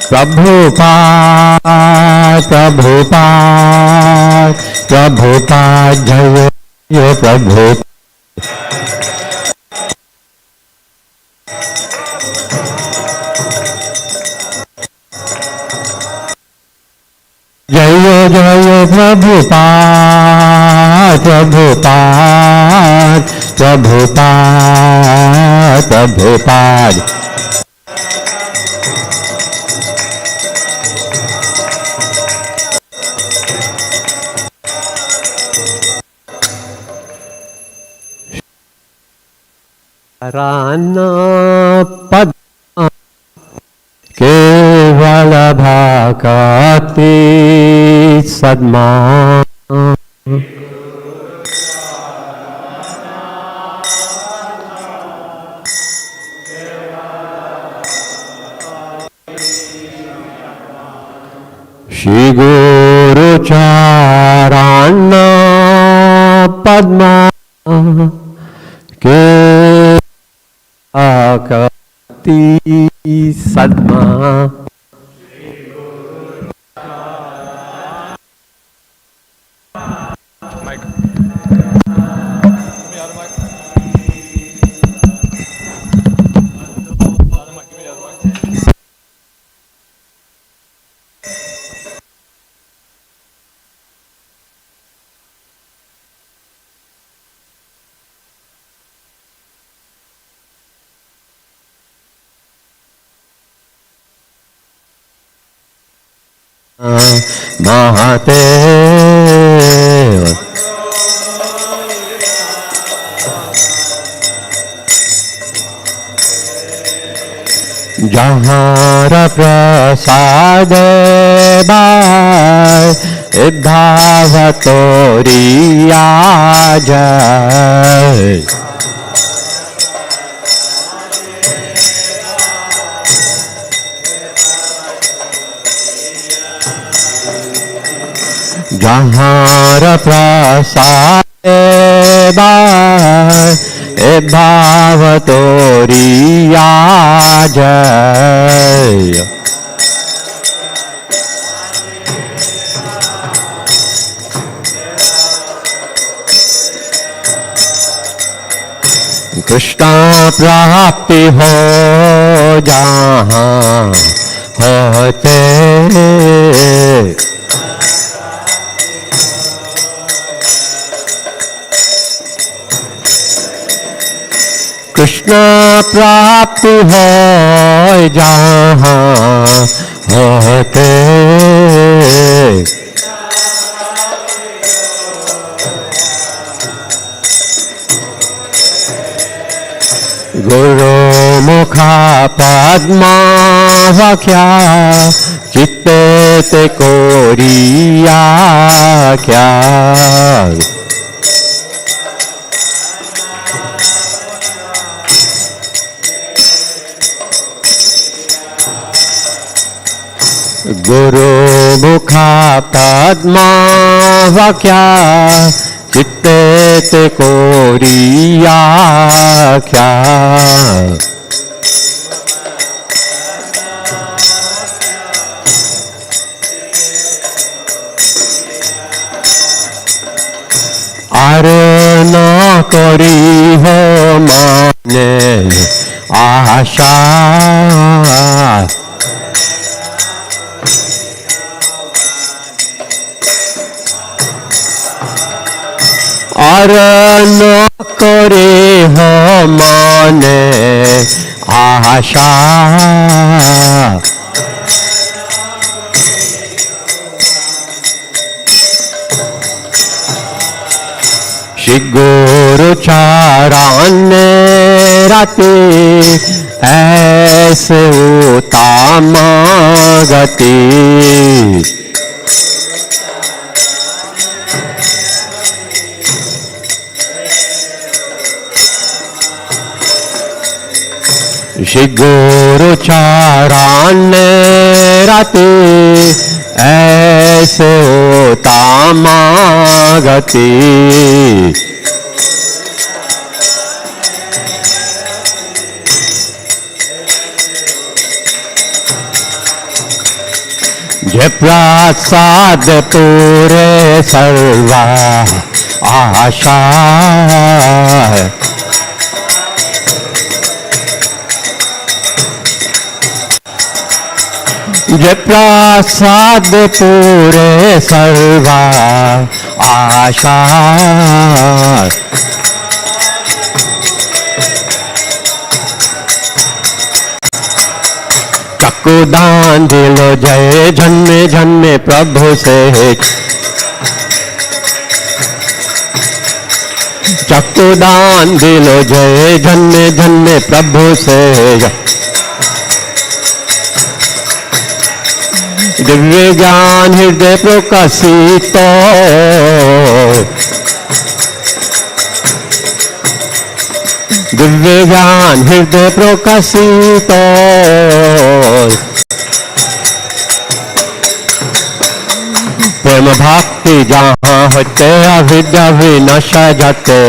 Prabhupada, Prabhupada, Prabhupada, Jaya Jaya Prabhupada. Jaya Jaya Prabhupada, Prabhupada, Prabhupada, Prabhupada. Rana Padma Kevala Bhakati Sadma Shri Guru Charana Padma Akati Sadma Mahadev Jahara Prasade Bhai Bhavatoriya Jai Jahara Prasade Bhai Bhavatoriya Jai Krishna prapti ho jahan hote Krishna prapti hoy jahan hote Guru mukha padma vakya chitte te koriya kya Guru mukha padma vakya chitte te koriya kya Are na kori ho mane asha और न करे हो माने आशा श्री गुरु चाराने राते ऐसे उतामा गति श्री गुरु चाराने राते ऐसे तामा गति जय प्रसाद पूरे सर्वा आशा, जय प्रसाद पूरे सर्वा आशा, चक्षुदान दिलो जय जन्मे जन्मे प्रभु से, चक्षुदान दिलो जय जन्मे जन्मे प्रभु से, दिव्य ज्ञान हृदय प्रकाशित, दिव्य ज्ञान हृदय प्रकाशित, प्रेम भक्ति जहाँ होते अविद्या विनाश जाते,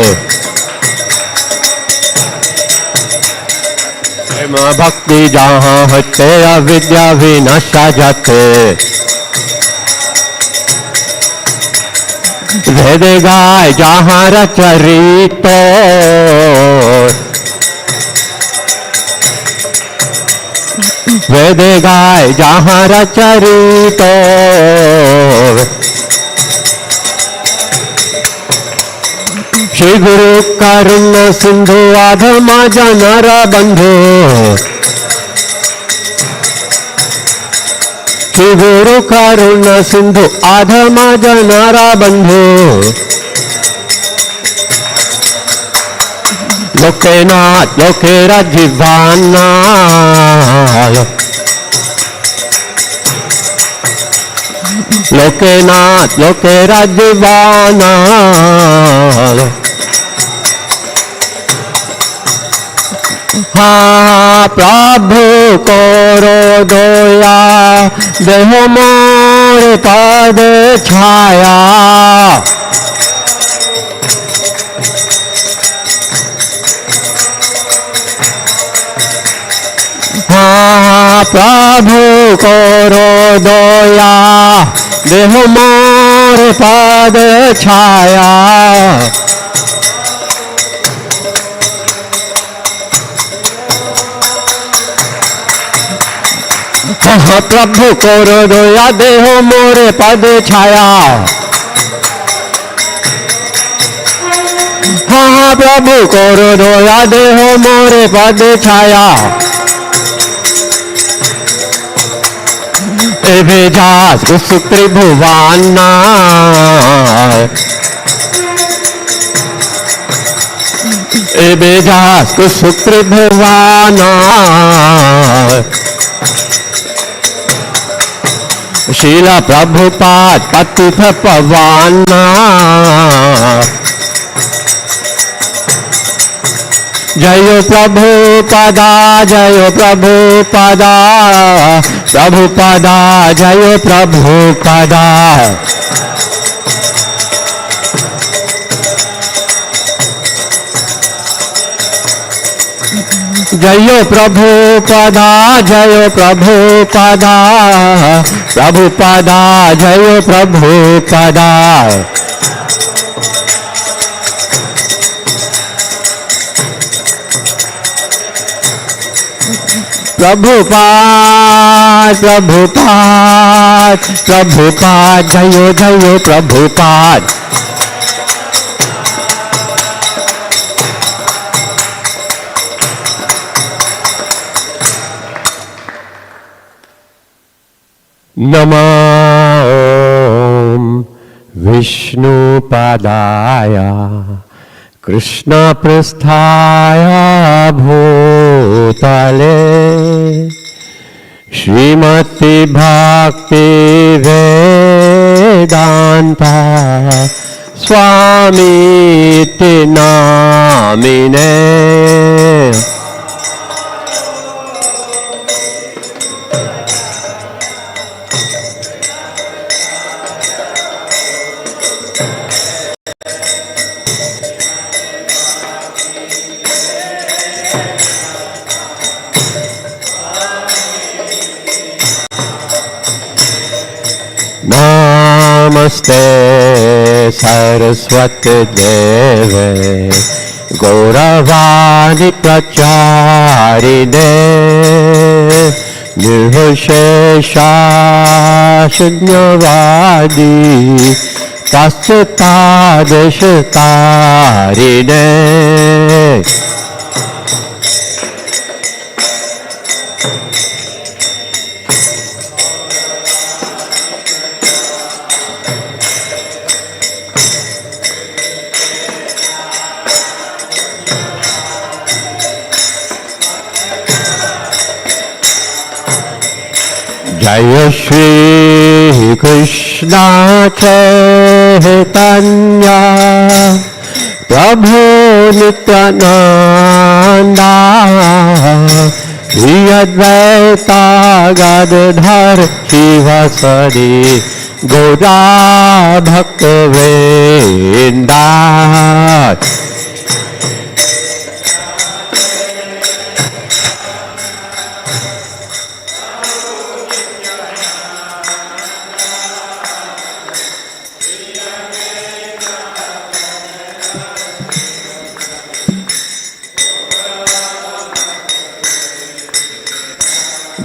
प्रेम भक्ति जहाँ होते अविद्या विनाश जाते, वेद गाय जहाँ रचरित, वेद गाय जहाँ रचरित, श्री गुरु करुण सिंधु आधम जनर बंधु, श्री गुरु करुण सिंधु आधम जनर बंधु, लोकेनाथ लोके राजीवाना, लोकेनाथ लोके राजीवाना, हाँ प्रभु करो दया देह मोर पद छाया, हाँ प्रभु करो दया देह मोर पद छाया, हाँ प्रभु करो दया देह मोरे पद छाया, हाँ प्रभु करो दया देह मोरे पद छाया, एवेजास त्रिभुवाना, एवेजास त्रिभुवाना, शीला प्रभुपाद पतित पवाना, जयो प्रभुपदा जयो प्रभुपदा, प्रभुपदा जयो प्रभुपदा, जयो प्रभुपदा जयो प्रभुपदा, प्रभुपदा जयो प्रभुपदा, प्रभुपाद प्रभुपाद प्रभुपाद जयो जयो प्रभुपाद, नमः विष्णुपादाय कृष्णपृष्ठाय भूतले, श्रीमति भक्ति वेदांत स्वामीति नामिने, नमस्ते सरस्वती देवे गौरवाणी प्रचारिणे निर्विशेषा शून्यवादी पाश्चात्देशतारिणे जय श्री कृष्ण चैतन्य प्रभु नित्यानंदा श्री अद्वैत गदाधर शिवासादि गौरा भक्तवृंदा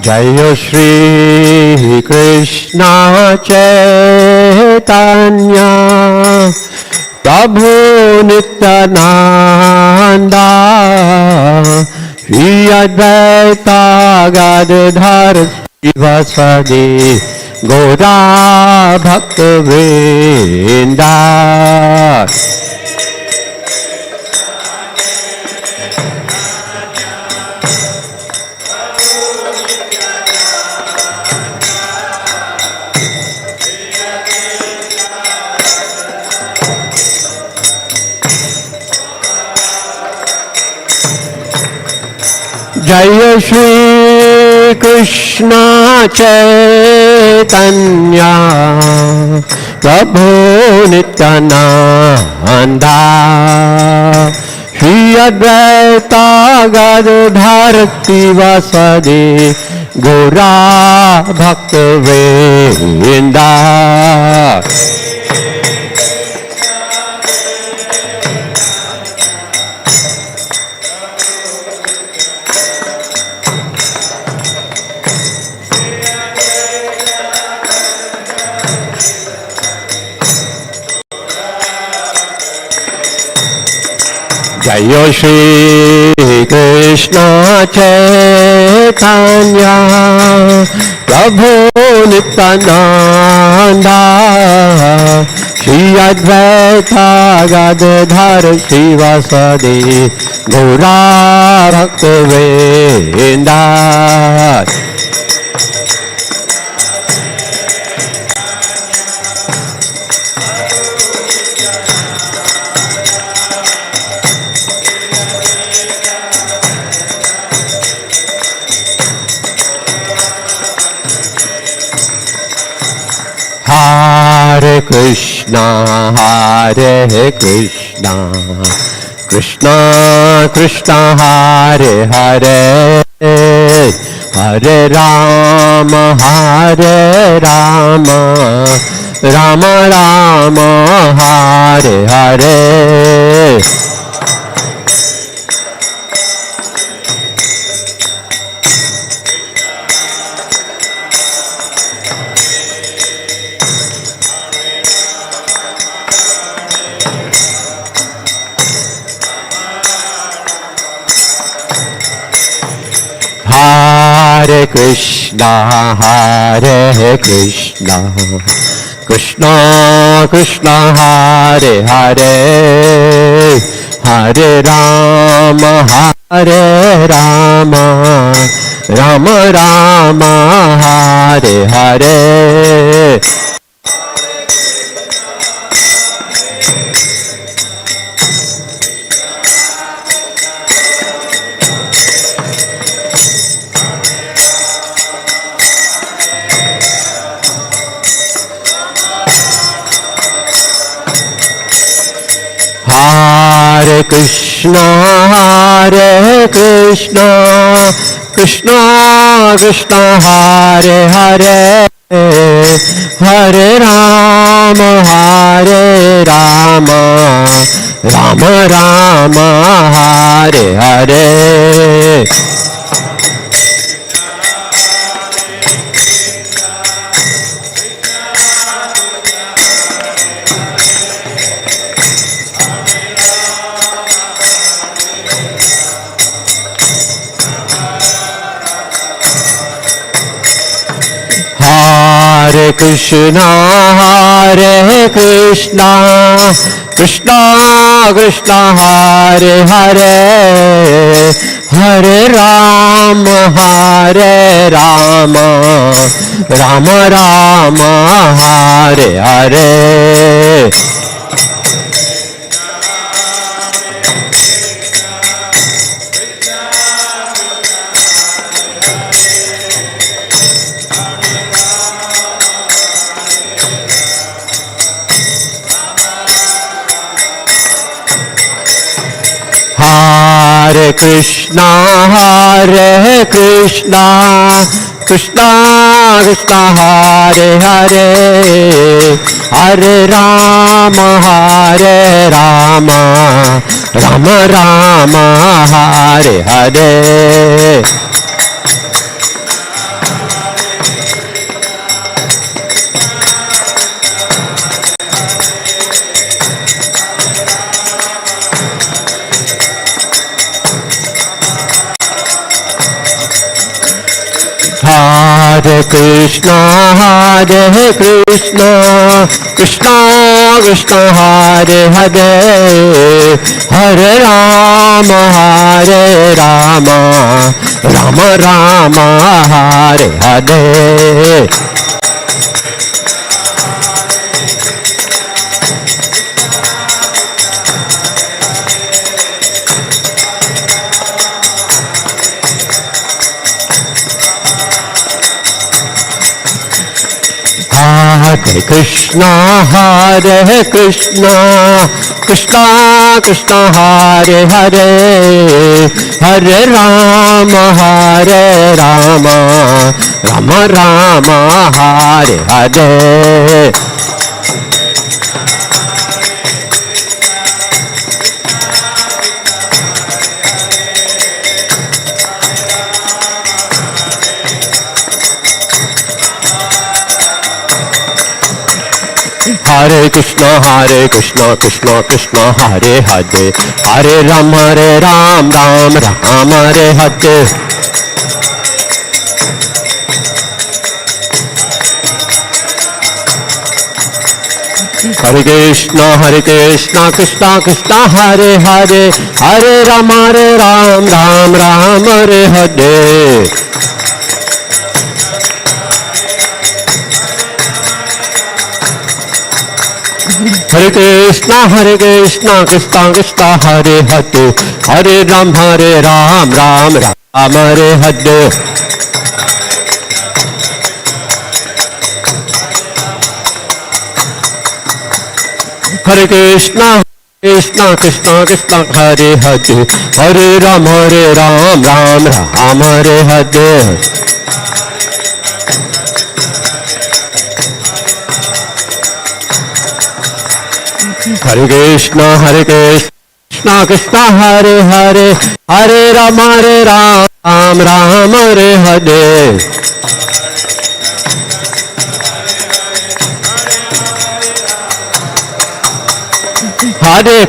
जय श्री कृष्ण चैतन्य प्रभु नित्यानंदा श्री अद्वैत गदाधर शिवासादि गौरा भक्तवृंदा जय श्री कृष्ण चैतन्य प्रभु नित्यानंदा श्री अद्वैत गदाधर शिवासादि गौरा भक्तवृंदा जय श्री कृष्ण चैतन्य प्रभु Nityananda Shri Advaita Gadadhar शिवासादि Gaura भक्तवृंदा Hare Krishna Krishna Krishna Hare Hare Hare Rama Rama Rama Hare Hare Hare Krishna Krishna Krishna Hare Hare Hare Rama Rama Rama Hare Hare Hare Krishna Krishna Krishna Hare Hare Hare Rama, Rama Rama, Hare Hare. Hare Krishna, Krishna Krishna, Hare Hare, Hare Rama, Rama Rama, Hare Hare. Hare Krishna, Krishna Krishna, Hare Hare, Hare Rama, Rama Rama, Hare Hare. Hare Krishna, Krishna Krishna, Hare Hare, Hare Rama, Rama Rama, Hare Hare. Hare Krishna, Krishna Krishna, Hare Hare, Hare Rama, Rama Rama, Hare Hare. Hare Krishna, Krishna Krishna, Hare Hare, Hare Ram, Ram Ram, Hare Hare. Hare Krishna, Krishna Krishna, Hare Hare, Hare Ram, Ram Ram, Hare Hare. Hare Krishna, Krishna Krishna, Hare Hare, Hare Ram, Ram Ram, Hare Hare. Hare Krishna, Krishna Krishna, Hare Hare, Hare Ram, Ram Ram, Hare Hare. Hare Krishna, Krishna Krishna, Hare Hare, Hare Ram, Ram Ram, Hare Hare. Hare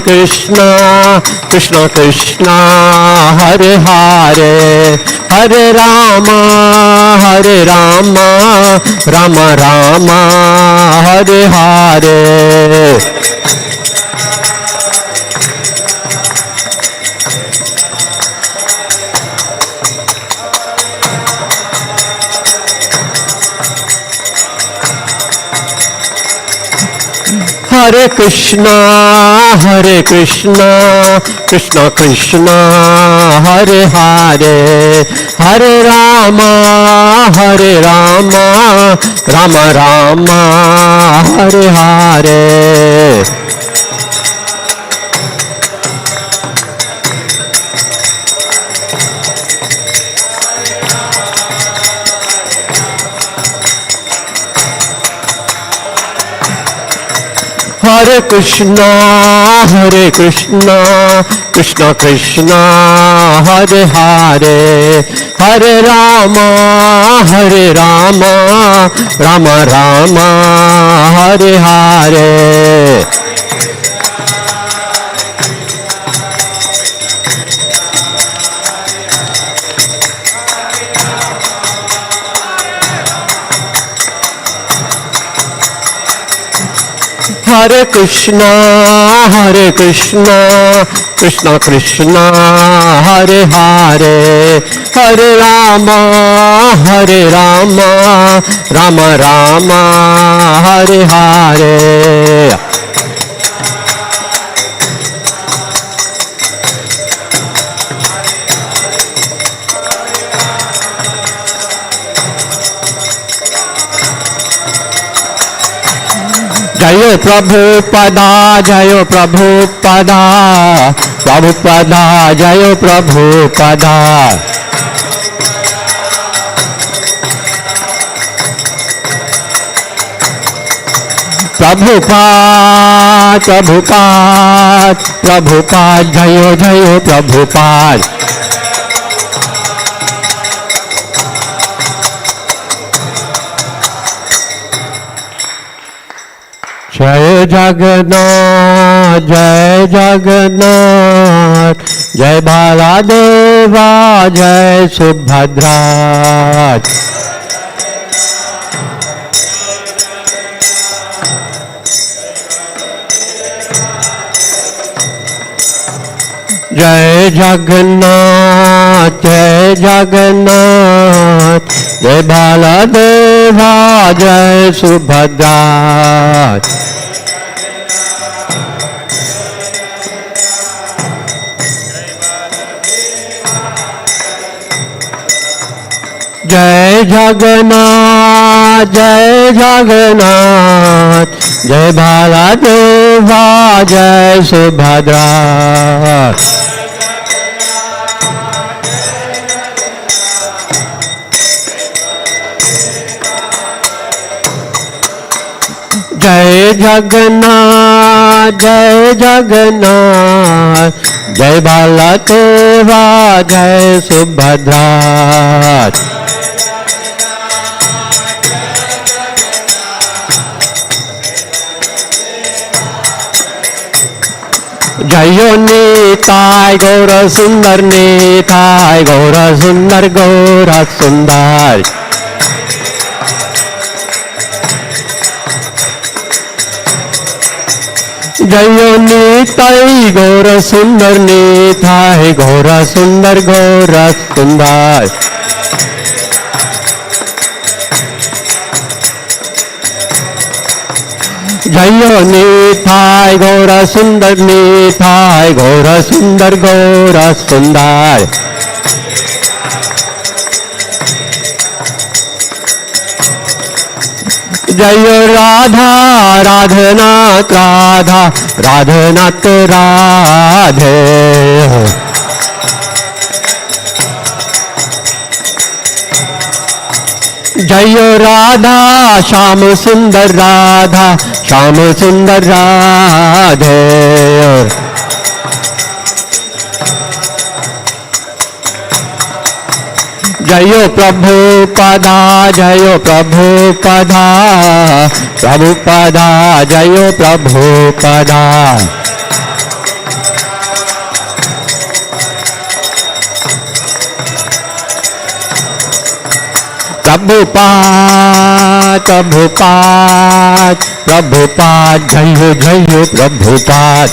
Krishna, Krishna Krishna, Hare Hare, Hare Rama, Rama Rama, Hare Hare. Hare Krishna, Krishna Krishna, Hare Hare, Hare Rama, Rama Rama, Hare Hare. Hare Krishna, Krishna Krishna, Hare Hare, Hare Rama, Rama Rama, Hare Hare. Hare Krishna, Krishna Krishna, Hare Hare, Hare Rama, Rama Rama, Hare Hare. Jayo Prabhupada, Jayo Prabhupada, Prabhupada, Jayo Prabhupada. Prabhupada, Prabhupada, Prabhupada, Jayo Jayo Prabhupada. Jai Jagannath, Jai Jagannath, Jai Baladeva, Jai Subhadra. Jai Jagannath, Jai Jagannath, Jai Baladeva, Jai Subhadra. Jai Jagannath, Jai Jagannath, Jai Baladeva, Jai Subhadra. Jai Jagannath, Jai Jagannath, Jai Baladeva, Jai Subhadra. Jayo Nitai Gaura Sundar, Nitai Gaura Sundar, Gaura Sundar. Jayo Nitai Gaura Sundar, Nitai Gaura Sundar, Gaura Sundar. Jayo Nitai Gaura Sundar, Nitai Gaura Sundar, Gaura Sundar. Jayo Radha, Radhanath, Radha, Radhanath, Radhe. Jayo Radha, Sham Sundar, Radha, Sham Sundar, Radhe. Jayo Prabhupada, Jayo Prabhupada, Prabhupada, Jayo Prabhupada. Prabhupada, Prabhupada, Prabhupada, Jayo Jayo Prabhupada.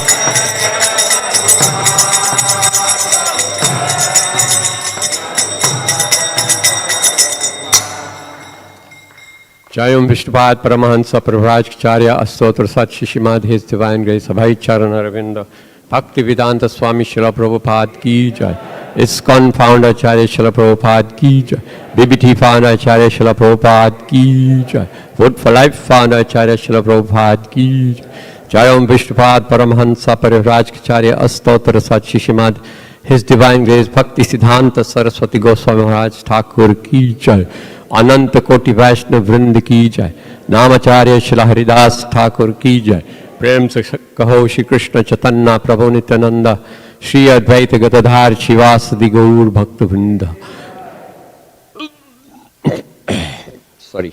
Jayam Vishnupad Paramahansa Prabhupada Astotra Sat Shishimad, His Divine Grace, Abhay Charan Aravinda, Bhakti Vedanta Swami Srila Prabhupada Ki Jai, ISKCON Founder Acharya Srila Prabhupada Ki Jai, BBT Founder Acharya Srila Prabhupada Ki Jai, Vote for Life Founder Acharya Srila Prabhupada Ki Jai, Jayam Vishnupad Paramahansa Prabhupada Astotra Sat Shishimad, His Divine Grace, Bhakti Siddhanta Saraswati Goswami Maharaj Thakur Ki Jai, अनंत कोटि वैष्णव वृंद की जय, नामाचार्य श्री हरिदास ठाकुर की जय, प्रेम से कहो श्री कृष्ण चैतन्य प्रभु नित्यानंद श्री अद्वैत गदाधर शिवासदि गौर भक्त वृंद। सॉरी।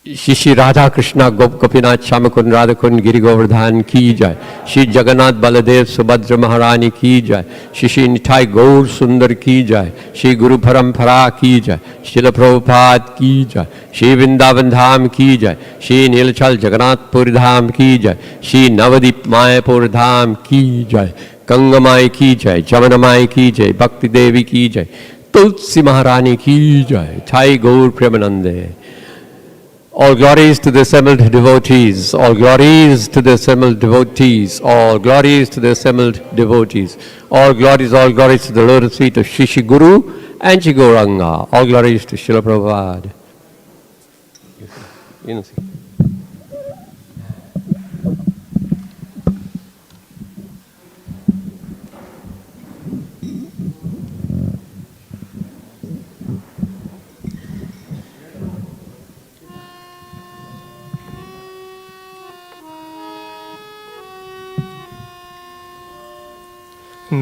श्री राधा कृष्णा गोप गोपीनाथ श्याम कुंड राधा कुंड गिरि गोवर्धन की जय। श्री जगन्नाथ बलदेव सुभद्र महारानी की जय। श्री निठाई गौर सुंदर की जय। श्री गुरु परंपरा की जय। शिल प्रभुपाद की जय। श्री वृंदावन धाम की जय। श्री नीलचल जगन्नाथपुरी धाम की जय। श्री नवदीप मायापुर धाम की जय। गंगा माई की जय। जमुना माई की जय। भक्ति देवी की जय। तुलसी महारानी की जय। ठाई गौर प्रेमानंदे। All glories to the assembled devotees, all glories to the assembled devotees, all glories to the assembled devotees, all glories to the lotus feet of Shri Guru and Shri Gauranga, all glories to Srila Prabhupada.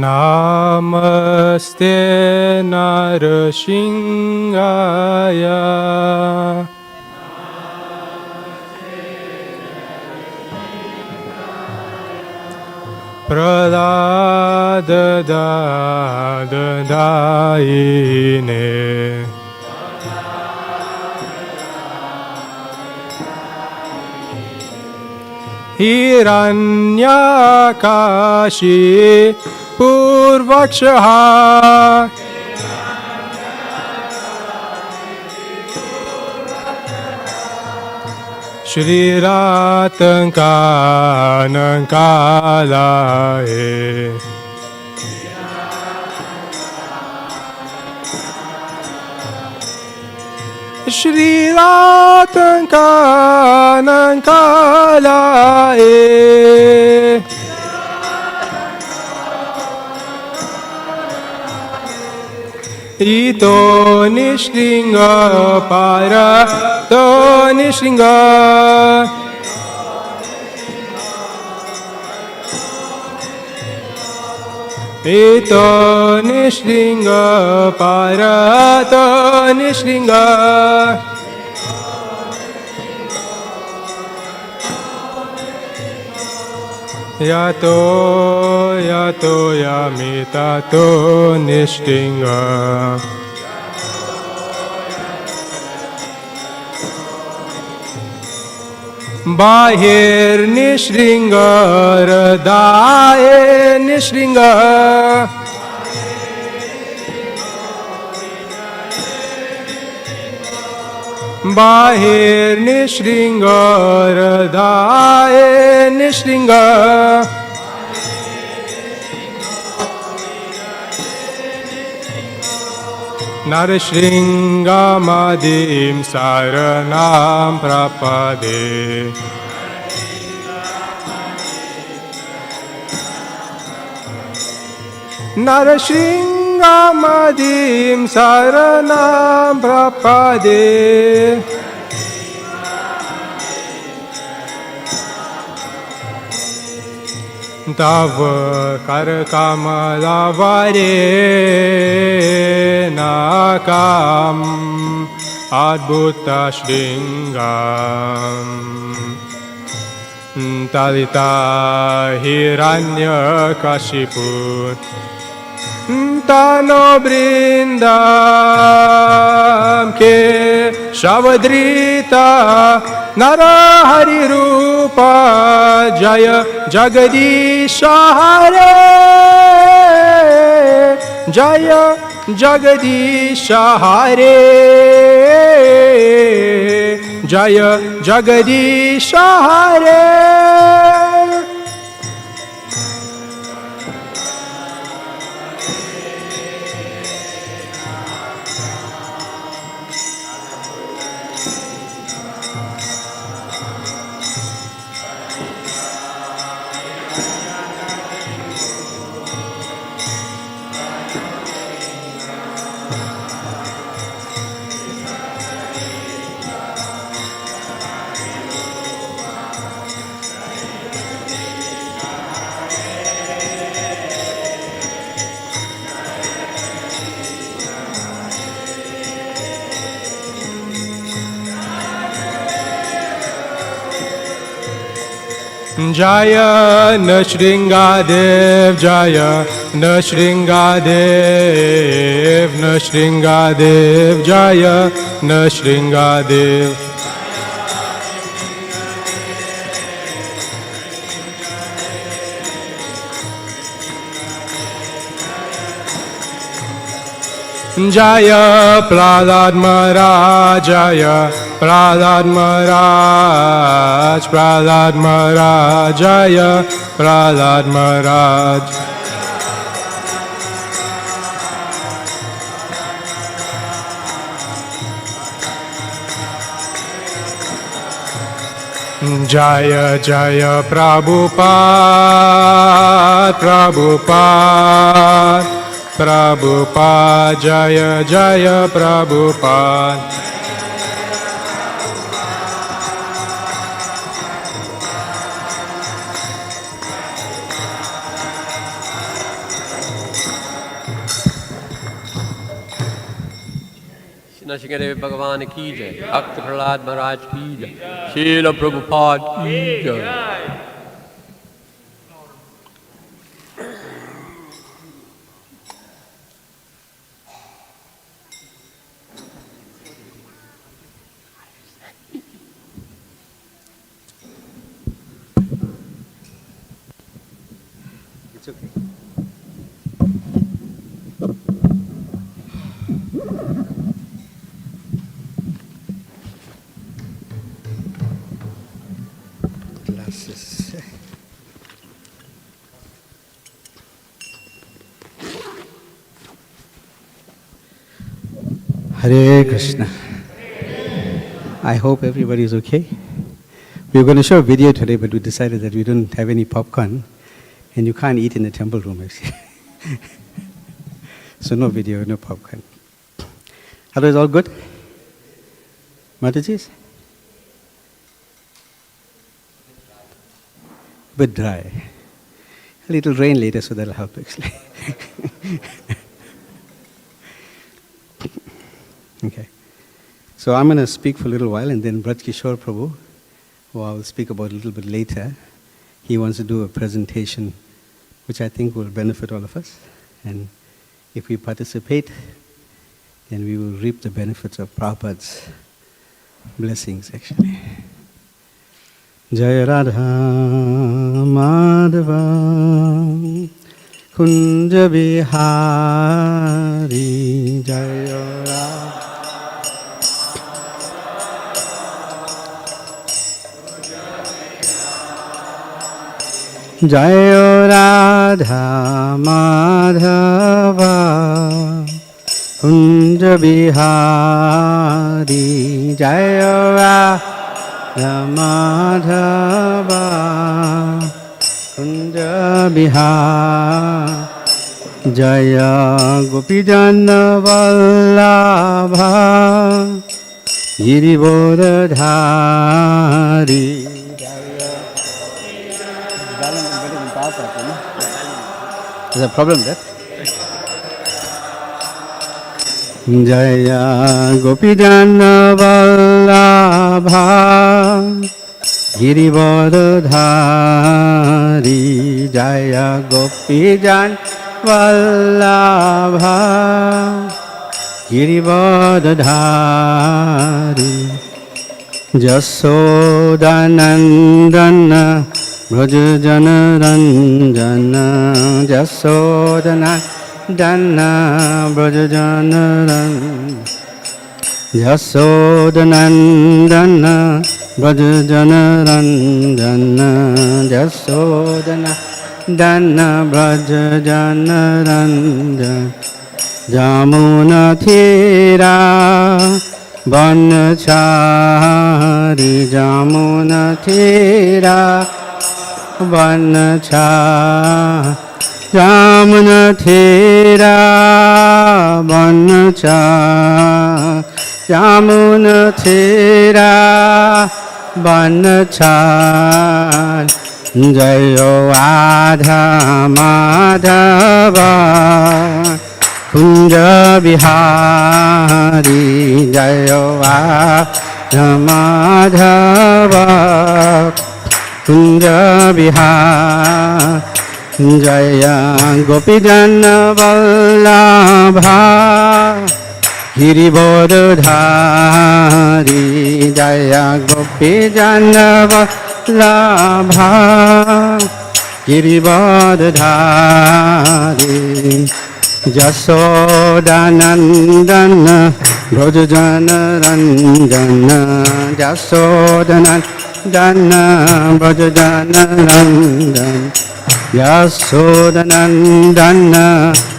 Namaste Narasingaya Praladadadayine Hiranyakashi Purvakshaha Shri Ratankanakalaye Shri Ratankanakalaye Ito nishringa para to nishringa Ito nishringa para to nishringa Yato yato yamitato nishtinga Bahir nishringa Radaye nishringa Bahir nishringa Radaye nishringa Narashringa madim saranam prapade Narashringa madim saranam prapade Tav kar kamala vare nakam adbhuta shringam Talita hiranya kashipun Tano brindam ke shavadrita Narahari Rupa Jaya Jagadisha Hare Jaya Jagadisha Hare Jaya Jagadisha Hare Jaya Nashringadev, Jaya Nashringadev, Nashringadev, Jaya Nashringadev. Jaya Prahlad Maharaj, Jaya Prahlad Maharaj, Prahlad Maharaj, Jaya Prahlad Maharaj. Jaya Jaya Prabhupada, Prabhupada, Prabhupada, Jaya Jaya Prabhupada. Narasimha भगवान की जय, भक्त प्रहलाद महाराज की जय, श्रील प्रभुपाद की जय. It's okay. Glasses. Hare Krishna. I hope everybody is okay. We were going to show a video today, but we decided that we don't have any popcorn, and you can't eat in the temple room, actually. So no video, no popcorn. Otherwise, all good? Mataji's? A bit dry. A little rain later, so that'll help, actually. Okay. So I'm going to speak for a little while, and then Braj Kishore Prabhu, who I will speak about a little bit later, he wants to do a presentation which I think will benefit all of us. And if we participate, then we will reap the benefits of Prabhupada's blessings, actually. Jaya Radha Madhava Kunja Bihari Jaya Radha Jaya Radha Madhava Kunja Bihari Jaya Radha Madhava Kunja Bihari Jaya Gopijana Vallabha Girivardhari There's a problem there. Jaya Gopijana Vallabha Girivardhari Jaya Gopijana Vallabha Girivardhari Jasodanandana Brajajana Ranjana Jasodanandana Brajajana Ranjana Jasodanandana Brajajana Ranjana Jasodanandana Brajajana Ranjana Jamuna Thira Vanachari Jamuna Thira Vanachari Jamuna Thira Vanachari Jamuna Thira Vanachari Jaya Radha Madhava Kunja Bihari Jaya Radha Madhava Kunja Vihar Jaya Gopijana Vallabha Girivardhari Jaya Gopijana Vallabha Girivardhari Jasodanandana Brajajana Ranjana Jasodanandana Brajajana Ranjana Jasodanandana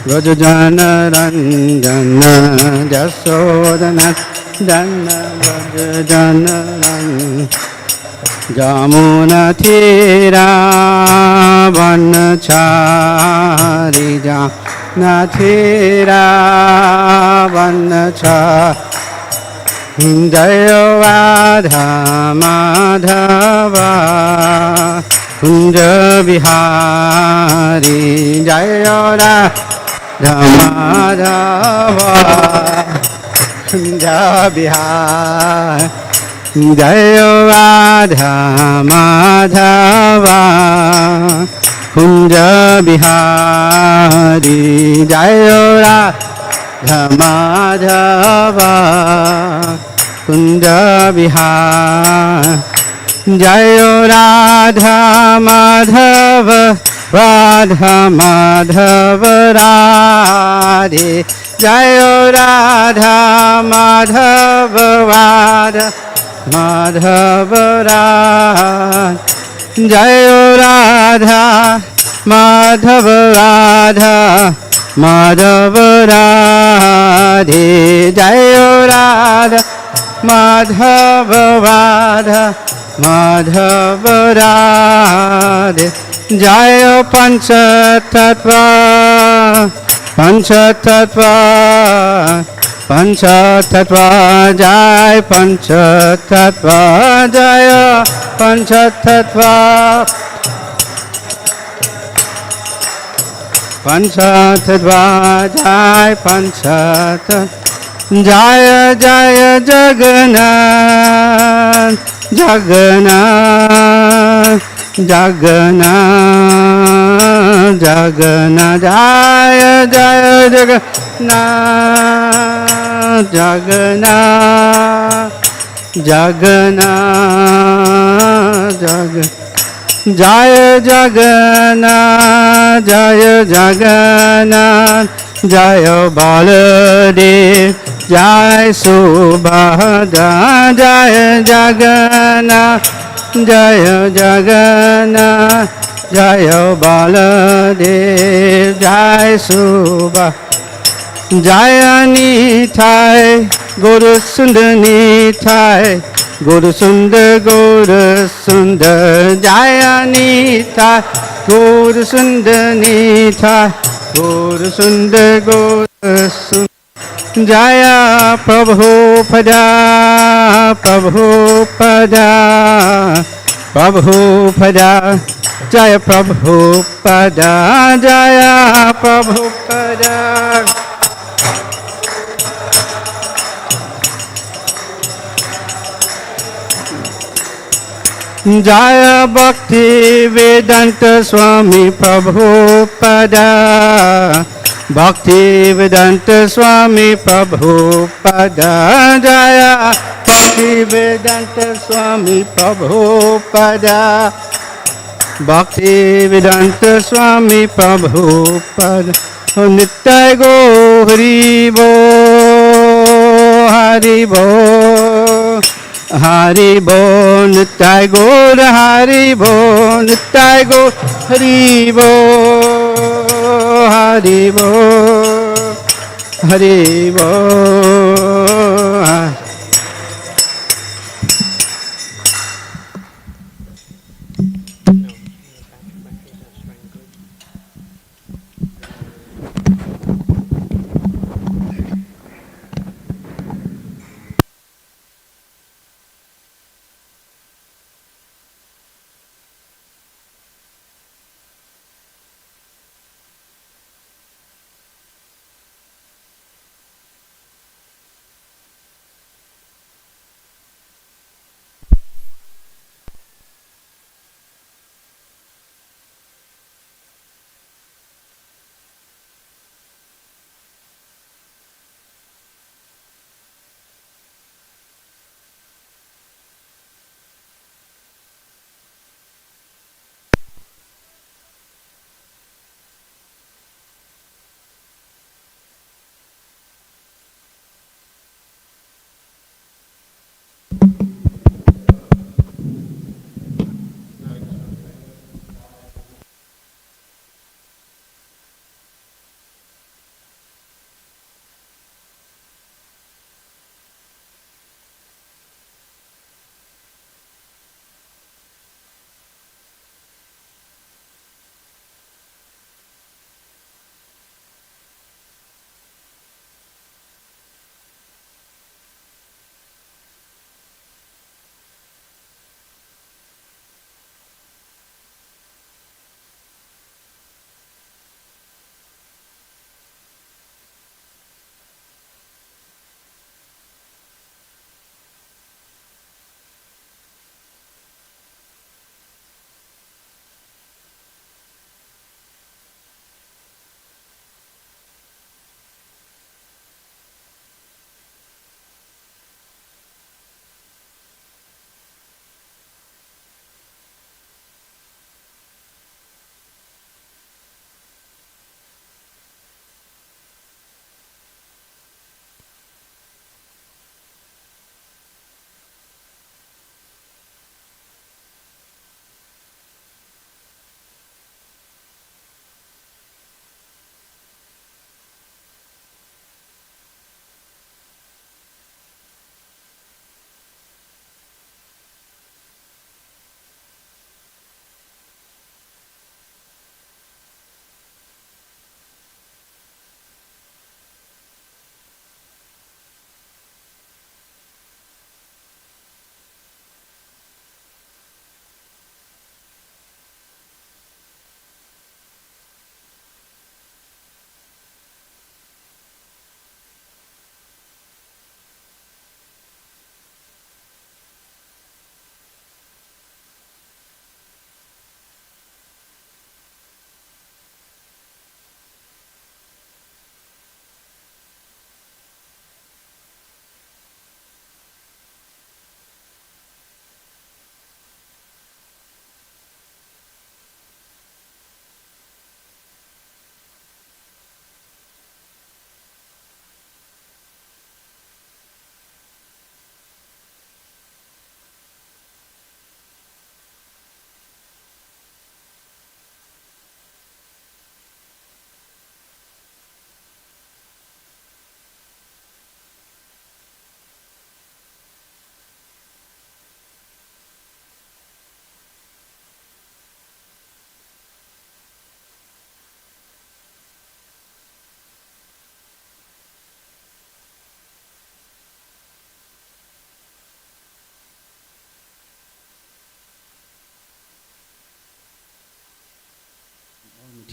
Brajajana Ranjana Jasodanandana Brajajana Ranjana Jamuna Thira Vanachari Jamuna Thira Vanachari Jaya Radha Madhava Kunja Vihari Jaya Radha Madhava Kunja Vihari Jaya Radha Madhava Kunja Vihari Jaya Radha Madhava Kunja Vihari Jaya Radha Madhava Radha Madhava Radhe Jaya Radha Madhava Radha Madhava Radha Jaya Radha Madhava Radha Madhava Radhe Jaya Radha Madhava Radha Madhava Radhe Jaya Pancha Tattva Pancha Tattva Pancha Tattva Jai Pancha Tattva Jaya Pancha Tattva Pancha Tattva Jai Pancha Tattva Jaya Jaya Jagannath Jagannath Jagannath Jagannath Jaya Jaya Jagannath Jagannath Jagannath Jagannath Jaya Jagannath Jaya Jagannath Jaya Baladev Jai Subhadra Jaya Jagannath Jaya Jagannath Jaya Baladev Jai Subhadra Jaya Nitai Guru Sundar Nitai Guru Sundar Guru Sundar Jaya Nitai Guru Sundar Nitai Guru Sundar Guru Sundar Jaya Prabhupada Prabhupada Prabhupada Jaya Prabhupada Jaya Prabhupada Jaya Bhakti Vedanta Swami Prabhupada Bhakti Vedanta Swami Prabhupada Jaya Bhakti Vedanta Swami Prabhupada Bhakti Vedanta Swami Prabhupada Nitya Go Hari Bo Hari Bo Hari Bo Nitya Go Hari Bo Nitya Go Hari Bo Hari Bo Hari Bo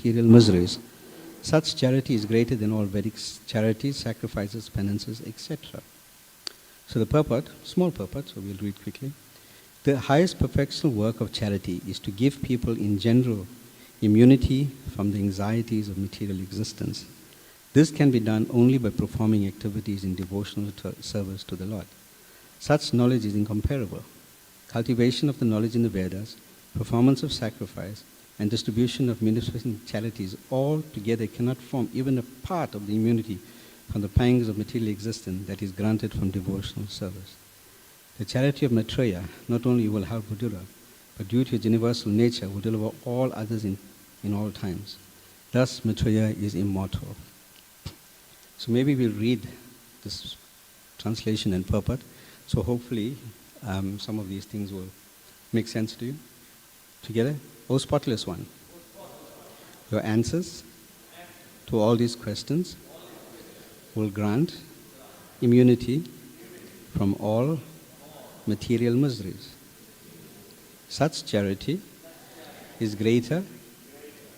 material miseries. Such charity is greater than all Vedic charities, sacrifices, penances, etc. So the purport, small purport, so we'll read quickly. The highest perfectional work of charity is to give people in general immunity from the anxieties of material existence. This can be done only by performing activities in devotional service to the Lord. Such knowledge is incomparable. Cultivation of the knowledge in the Vedas, performance of sacrifice, and distribution of munificent charities all together cannot form even a part of the immunity from the pangs of material existence that is granted from devotional service. The charity of Maitreya not only will help Vidura, but due to its universal nature will deliver all others in all times. Thus Maitreya is immortal. So maybe we'll read this translation and purport. So hopefully some of these things will make sense to you. Together? O spotless one, your answers to all these questions will grant immunity from all material miseries. Such charity is greater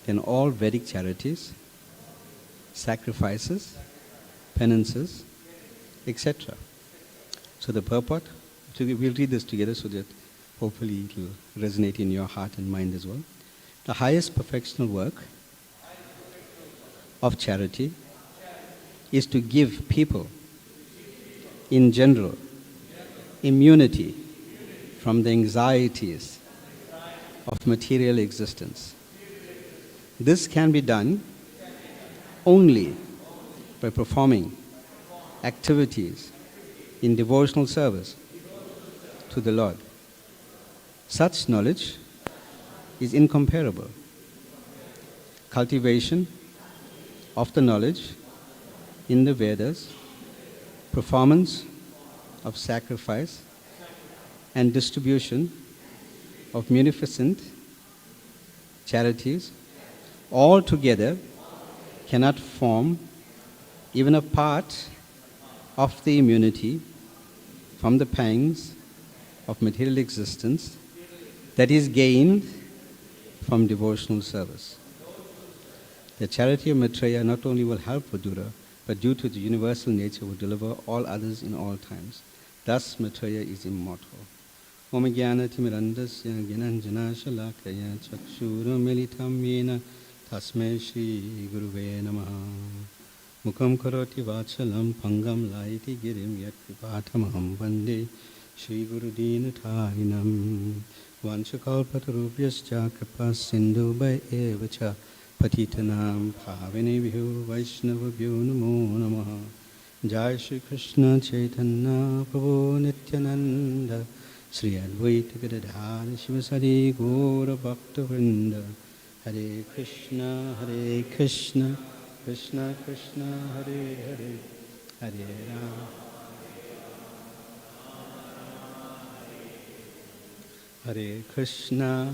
than all Vedic charities, sacrifices, penances, etc. So the purport, we'll read this together so that hopefully it will resonate in your heart and mind as well. The highest perfectional work of charity is to give people in general immunity from the anxieties of material existence. This can be done only by performing activities in devotional service to the Lord. Such knowledge is incomparable. Cultivation of the knowledge in the Vedas, performance of sacrifice, and distribution of munificent charities all together cannot form even a part of the immunity from the pangs of material existence that is gained from devotional service. The charity of Maitreya not only will help Vidura, but due to its universal nature will deliver all others in all times. Thus Maitreya is immortal. Om Jnanati Mirandasya Gyananjana Shalakaya Chakshura Militam Yena Tasmai Shri Guruve Namaha Mukam Karoti Vachalam Pangam Laiti Girim Yat Kripatamaham Vande Shri Guru Dinatarinam Vanchakalpatarubhyascha Kripas Sindhu Bhai Evacha Patitanam Pavinebhyo Vaishnavabhyo Namo Namaha Jai Shri Krishna Chaitanya Prabhu Nityananda Sri Advaita Gadadhara Shivasari Gaura Bhakta Vrinda Hare Krishna Krishna Krishna Hare Hare Hare Rama Hare Krishna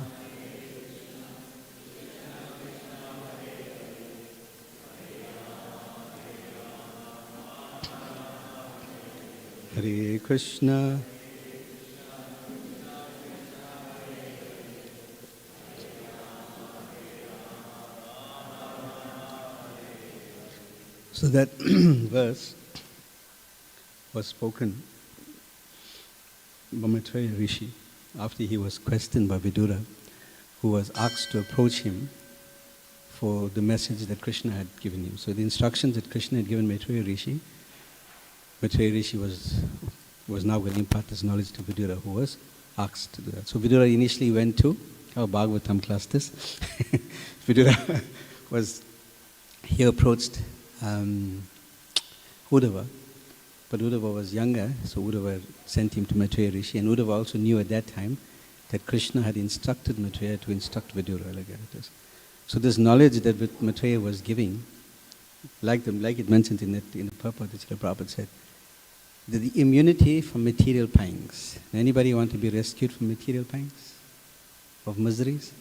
Hare Krishna So that verse was spoken by Maitreya Rishi after he was questioned by Vidura, who was asked to approach him for the message that Krishna had given him. So the instructions that Krishna had given Maitreya Rishi was now going to impart this knowledge to Vidura, who was asked to do that. So Vidura initially went to our Bhagavatam class this. Vidura he approached Uddhava, but Uddhava was younger, so Uddhava sent him to Maitreya Rishi, and Uddhava also knew at that time that Krishna had instructed Maitreya to instruct Vidura. Like that. So this knowledge that Maitreya was giving, like it mentioned in the purport that Srila Prabhupada said, the immunity from material pangs. Anybody want to be rescued from material pangs? Of miseries?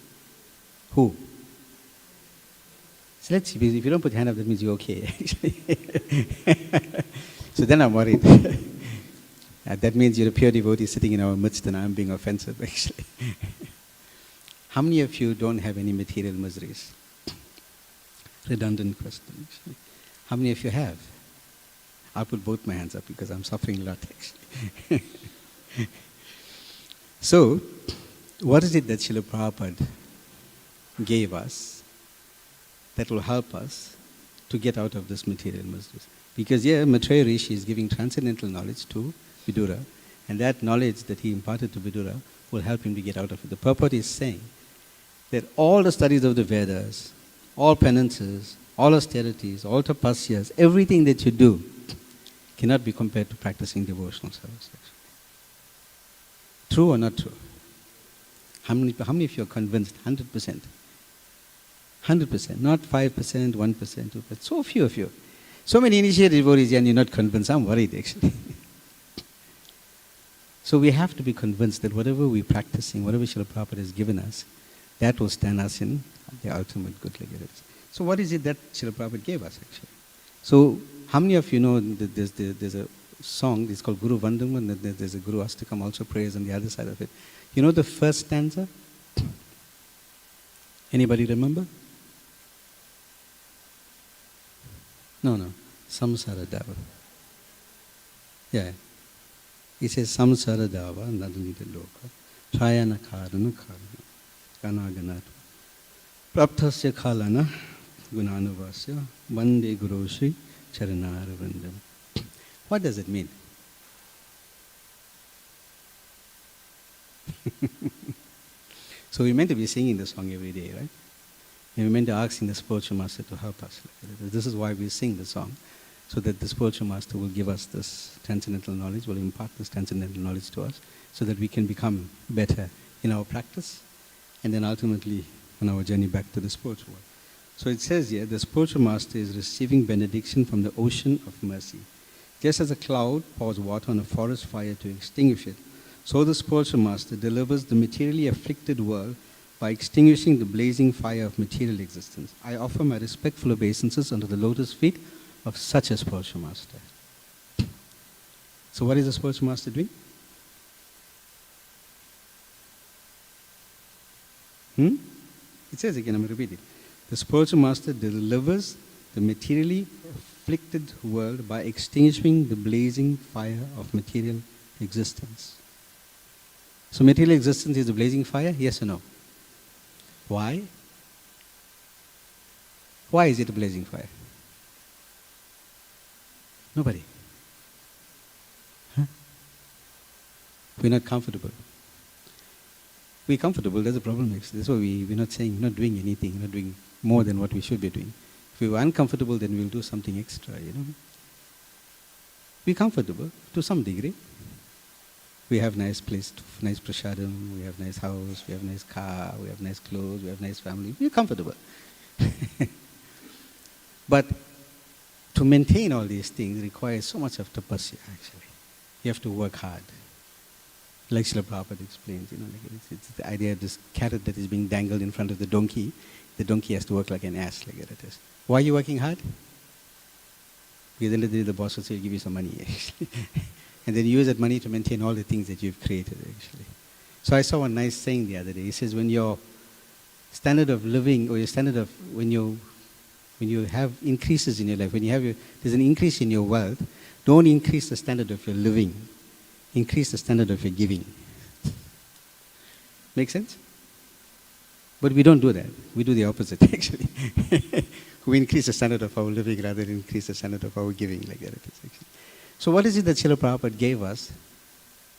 Who? So let's see, if you don't put your hand up, that means you're okay, actually. So then I'm worried. That means you're a pure devotee sitting in our midst and I'm being offensive, actually. How many of you don't have any material miseries? redundant question, actually. How many of you have? I'll put both my hands up because I'm suffering a lot, actually. So, what is it that Srila Prabhupada gave us that will help us to get out of this material miseries? Because Maitreya Rishi is giving transcendental knowledge to Vidura, and that knowledge that he imparted to Vidura will help him to get out of it. The purport is saying that all the studies of the Vedas, all penances, all austerities, all tapasyas, everything that you do cannot be compared to practicing devotional service. True or not true? How many of you are convinced? 100%. 100%, not 5%, 1%, 2%. So few of you. So many initiated devotees and you're not convinced. I'm worried, actually. So we have to be convinced that whatever we're practicing, whatever Srila Prabhupada has given us, that will stand us in the ultimate good. So what is it that Srila Prabhupada gave us, actually? So how many of you know that there's a song, it's called Guru Vandam, and there's a Guru Astakam also prays on the other side of it. You know the first stanza? Anybody remember? No. Samsara Dava. Yeah. It says Samsara Dava, Nadanita Loka, Trayana Karana Karana, Ganat, Praptasya Khalana, Gunanuvasya, Vande Guru Sri Charanara Vandam. What does it mean? So we're meant to be singing the song every day, right? And we're meant to asking the spiritual master to help us. This is why we sing the song, so that the spiritual master will give us this transcendental knowledge, will impart this transcendental knowledge to us, so that we can become better in our practice, and then ultimately on our journey back to the spiritual world. So it says here, the spiritual master is receiving benediction from the ocean of mercy. Just as a cloud pours water on a forest fire to extinguish it, so the spiritual master delivers the materially afflicted world by extinguishing the blazing fire of material existence. I offer my respectful obeisances under the lotus feet of such a spiritual master. So what is the spiritual master doing? It says again, I'm going to repeat it. The spiritual master delivers the materially afflicted world by extinguishing the blazing fire of material existence. So material existence is a blazing fire? Yes or no? Why? Why is it a blazing fire? Nobody. Huh? We're not comfortable. We're comfortable, that's the problem. That's why we're not saying, we're not doing anything, we're not doing more than what we should be doing. If we were uncomfortable, then we'll do something extra, We're comfortable to some degree. We have nice place, nice prasadam, we have nice house, we have nice car, we have nice clothes, we have nice family. We're comfortable. But to maintain all these things requires so much of tapasya, actually. You have to work hard. Like Srila Prabhupada explains, it's the idea of this carrot that is being dangled in front of the donkey has to work like an ass, like that it is. Why are you working hard? Because then the boss will say, he'll give you some money, actually. And then you use that money to maintain all the things that you've created, actually. So I saw one nice saying the other day. He says, when your standard of living, or your standard of, when you have increases in your life, there's an increase in your wealth, don't increase the standard of your living. Increase the standard of your giving. Make sense? But we don't do that. We do the opposite, actually. We increase the standard of our living rather than increase the standard of our giving, like that it is, actually. So what is it that Srila Prabhupada gave us,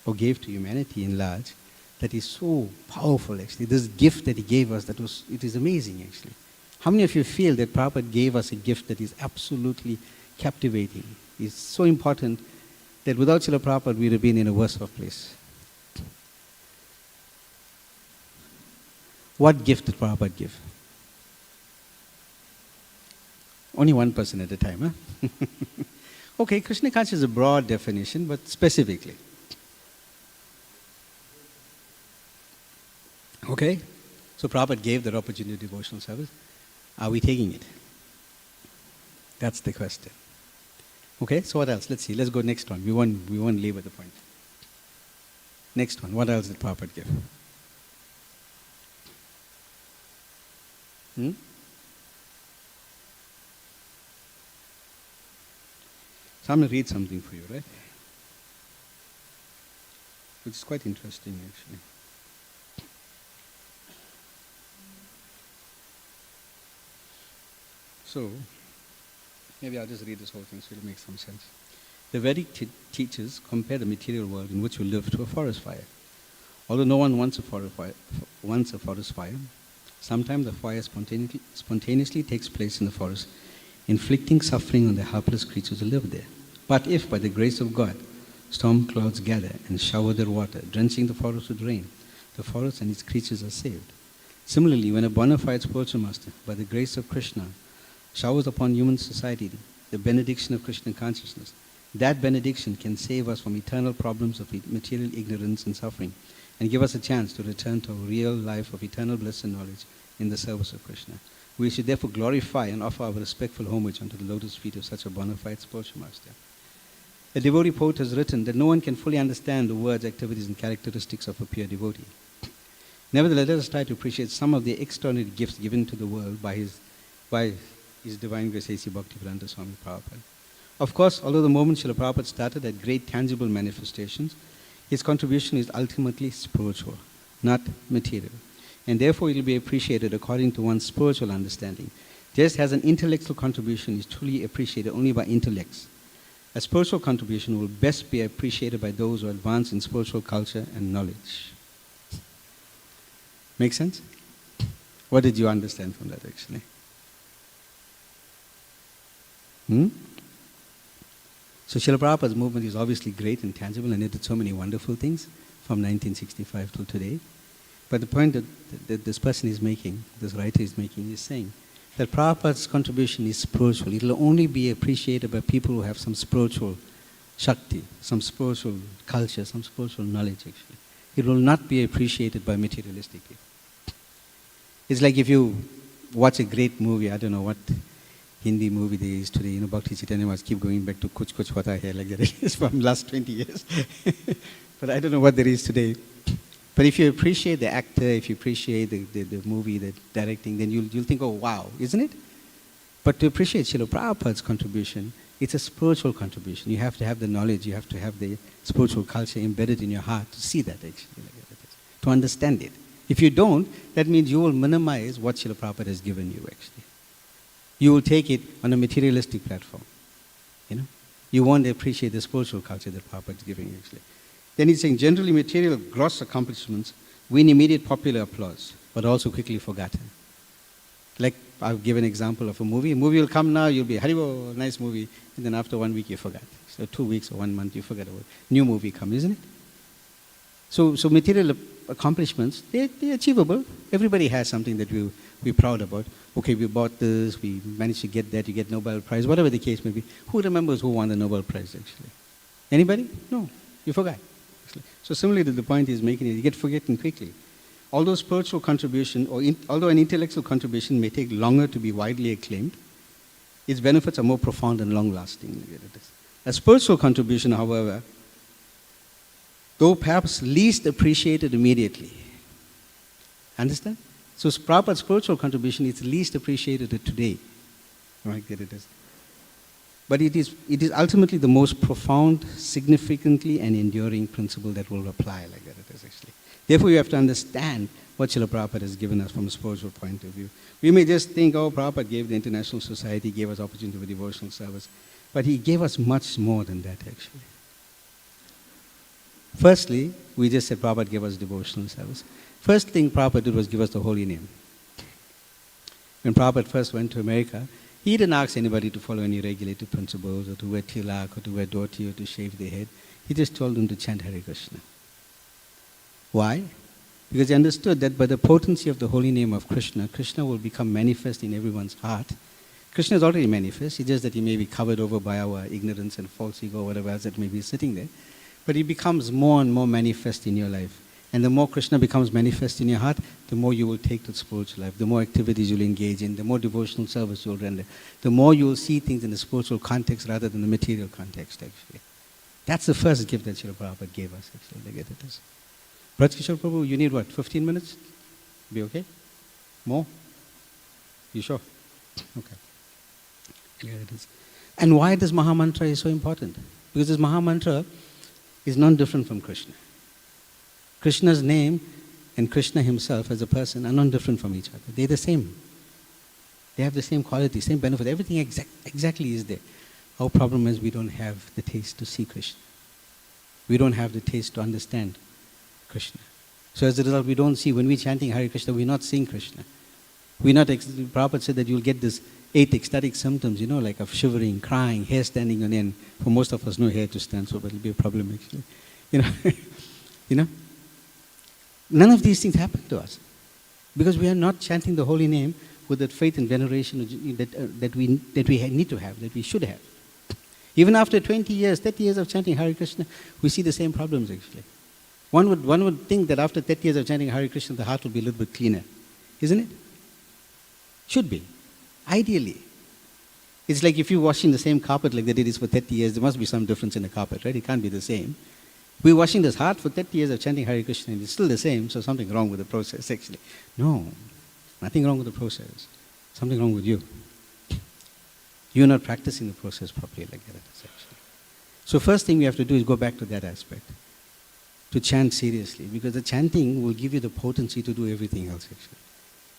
or gave to humanity in large, that is so powerful, actually? This gift that he gave us, it is amazing, actually. How many of you feel that Prabhupada gave us a gift that is absolutely captivating? It's so important that without Srila Prabhupada, we would have been in a worse off place. What gift did Prabhupada give? Only one person at a time, huh? Okay, Krishna consciousness is a broad definition, but specifically. Okay? So Prabhupada gave that opportunity to devotional service. Are we taking it? That's the question. Okay, so what else? Let's see. Let's go next one. We won't labor the point. Next one. What else did Prabhupada give? So I'm going to read something for you, right? Which is quite interesting, actually. So, maybe I'll just read this whole thing so it'll make some sense. The Vedic teachers compare the material world in which we live to a forest fire. Although no one wants a forest fire, sometimes the fire spontaneously takes place in the forest, inflicting suffering on the helpless creatures who live there. But if, by the grace of God, storm clouds gather and shower their water, drenching the forest with rain, the forest and its creatures are saved. Similarly, when a bona fide spiritual master, by the grace of Krishna, showers upon human society the benediction of Krishna consciousness, that benediction can save us from eternal problems of material ignorance and suffering, and give us a chance to return to a real life of eternal bliss and knowledge in the service of Krishna. We should therefore glorify and offer our respectful homage unto the lotus feet of such a bona fide spiritual master. A devotee poet has written that no one can fully understand the words, activities, and characteristics of a pure devotee. Nevertheless, let us try to appreciate some of the extraordinary gifts given to the world by His Divine Grace A.C. Bhaktivedanta Swami Prabhupada. Of course, although the moment Srila Prabhupada started at great tangible manifestations, his contribution is ultimately spiritual, not material. And therefore it will be appreciated according to one's spiritual understanding. Just as an intellectual contribution is truly appreciated only by intellects, a spiritual contribution will best be appreciated by those who advance in spiritual culture and knowledge. Make sense? What did you understand from that, actually? So Srila Prabhupada's movement is obviously great and tangible, and it did so many wonderful things from 1965 till today. But the point that this person is making, this writer is making, is saying that Prabhupada's contribution is spiritual. It will only be appreciated by people who have some spiritual shakti, some spiritual culture, some spiritual knowledge, actually. It will not be appreciated by materialistic people. It's like if you watch a great movie, I don't know what Hindi movie there is today, Bhakti Chaitanya must keep going back to Kuch Kuch Hota Hai, like that it is from last 20 years. But I don't know what there is today. But if you appreciate the actor, if you appreciate the movie, the directing, then you'll think, oh wow, isn't it? But to appreciate Srila Prabhupada's contribution, it's a spiritual contribution. You have to have the knowledge, you have to have the spiritual culture embedded in your heart to see that actually, to understand it. If you don't, that means you will minimize what Srila Prabhupada has given you actually. You will take it on a materialistic platform. You won't appreciate the spiritual culture that Prabhupada is giving you actually. Then he's saying, generally material gross accomplishments win immediate popular applause, but also quickly forgotten. Like, I'll give an example of a movie. A movie will come now, you'll be, Haribo, nice movie, and then after 1 week you forgot. So 2 weeks or 1 month you forget about it. New movie comes, isn't it? So material accomplishments, they're achievable. Everybody has something that we're proud about. Okay, we bought this, we managed to get that, you get Nobel Prize, whatever the case may be. Who remembers who won the Nobel Prize actually? Anybody? No, you forgot. So similarly to the point he's making, you get forgotten quickly. Although spiritual contribution, although an intellectual contribution may take longer to be widely acclaimed, its benefits are more profound and long-lasting. A spiritual contribution, however, though perhaps least appreciated immediately. Understand? So Prabhupada's spiritual contribution is least appreciated today. Right, there it is. But it is ultimately the most profound, significantly and enduring principle that will apply like that it is actually. Therefore, you have to understand what Srila Prabhupada has given us from a spiritual point of view. We may just think, oh, Prabhupada gave the International Society, gave us opportunity for devotional service. But he gave us much more than that actually. Firstly, we just said Prabhupada gave us devotional service. First thing Prabhupada did was give us the holy name. When Prabhupada first went to America, he didn't ask anybody to follow any regulated principles or to wear tilak or to wear dhoti or to shave their head. He just told them to chant Hare Krishna. Why? Because he understood that by the potency of the holy name of Krishna, Krishna will become manifest in everyone's heart. Krishna is already manifest, it's just that he may be covered over by our ignorance and false ego or whatever else that may be sitting there. But he becomes more and more manifest in your life. And the more Krishna becomes manifest in your heart, the more you will take to the spiritual life, the more activities you'll engage in, the more devotional service you'll render, the more you will see things in the spiritual context rather than the material context, actually. That's the first gift that Srila Prabhupada gave us, actually. Look at this. Braj Kishore Prabhu, you need what, 15 minutes? Be okay? More? You sure? Okay. Here it is. And why this Maha Mantra is so important? Because this Maha Mantra is not different from Krishna. Krishna's name and Krishna himself as a person are not different from each other. They're the same. They have the same quality, same benefit. Everything exactly is there. Our problem is we don't have the taste to see Krishna. We don't have the taste to understand Krishna. So as a result, we don't see, when we're chanting Hare Krishna, we're not seeing Krishna. We're not, Prabhupada said that you'll get this 8 ecstatic symptoms, like of shivering, crying, hair standing on end. For most of us, no hair to stand, so it'll be a problem actually. None of these things happen to us. Because we are not chanting the holy name with that faith and veneration that we need to have, that we should have. Even after 20 years, 30 years of chanting Hare Krishna, we see the same problems actually. One would think that after 30 years of chanting Hare Krishna, the heart would be a little bit cleaner. Isn't it? Should be. Ideally. It's like if you're washing the same carpet like they did this for 30 years, there must be some difference in the carpet, right? It can't be the same. We're washing this heart for 30 years of chanting Hare Krishna and it's still the same, so something wrong with the process actually. No, nothing wrong with the process. Something wrong with you. You're not practicing the process properly like that actually. So first thing we have to do is go back to that aspect. To chant seriously, because the chanting will give you the potency to do everything else actually.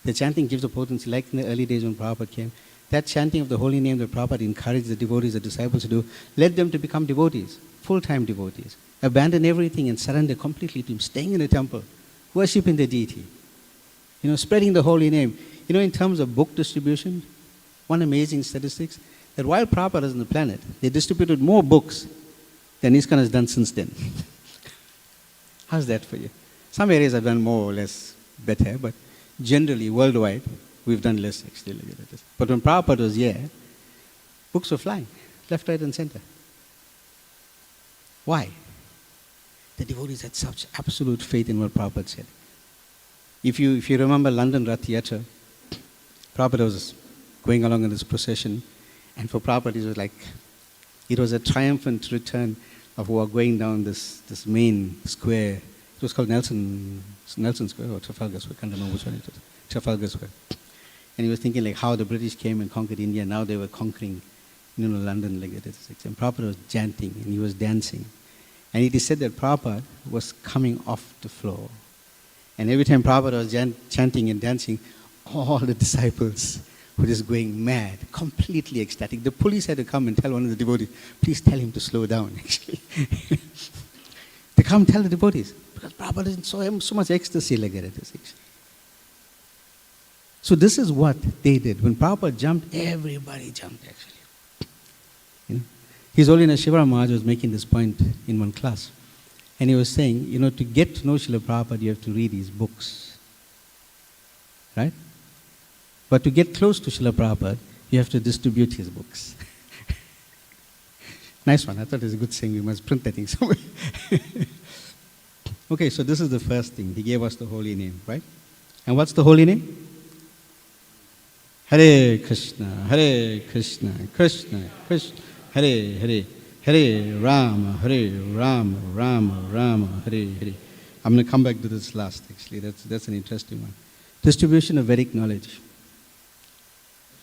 The chanting gives the potency, like in the early days when Prabhupada came. That chanting of the holy name that Prabhupada encouraged the devotees, the disciples to do, led them to become devotees, full-time devotees. Abandon everything and surrender completely to him, staying in the temple, worshipping the deity. Spreading the holy name. In terms of book distribution, one amazing statistics, that while Prabhupada is on the planet, they distributed more books than ISKCON has done since then. How's that for you? Some areas have done more or less better, but generally, worldwide, we've done less actually. But when Prabhupada was here, books were flying, left, right, and center. Why? The devotees had such absolute faith in what Prabhupada said. If you remember London Rath Yatra, Prabhupada was going along in this procession, and for Prabhupada it was a triumphant return of who are going down this main square. It was called Nelson Square or Trafalgar Square, I can't remember which one it was. Trafalgar Square. And he was thinking how the British came and conquered India, now they were conquering London like that. And Prabhupada was chanting and he was dancing. And it is said that Prabhupada was coming off the floor. And every time Prabhupada was chanting and dancing, all the disciples were just going mad, completely ecstatic. The police had to come and tell one of the devotees, please tell him to slow down, actually. They come tell the devotees, because Prabhupada is so much ecstasy like that. So this is what they did. When Prabhupada jumped, everybody jumped, actually. His Holiness Shiva Maharaj was making this point in one class. And he was saying, to get to know Srila Prabhupada, you have to read his books. Right? But to get close to Srila Prabhupada, you have to distribute his books. Nice one. I thought it was a good saying. We must print that thing somewhere. Okay, so this is the first thing. He gave us the holy name, right? And what's the holy name? Hare Krishna, Krishna, Krishna, Hare Hare, Hare Rama, Rama, Rama, Hare Hare. I'm going to come back to this last, actually. That's an interesting one. Distribution of Vedic knowledge.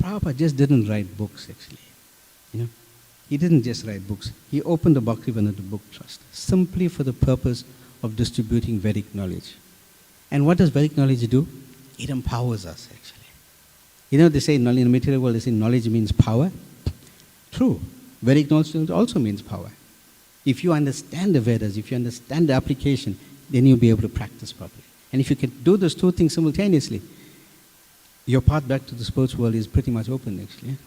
Prabhupada just didn't write books, actually. He didn't just write books. He opened the Bhaktivedanta Book Trust simply for the purpose of distributing Vedic knowledge. And what does Vedic knowledge do? It empowers us, actually. They say in the material world, they say knowledge means power. True. Vedic knowledge also means power. If you understand the Vedas, if you understand the application, then you'll be able to practice properly. And if you can do those two things simultaneously, your path back to the spiritual world is pretty much open, actually.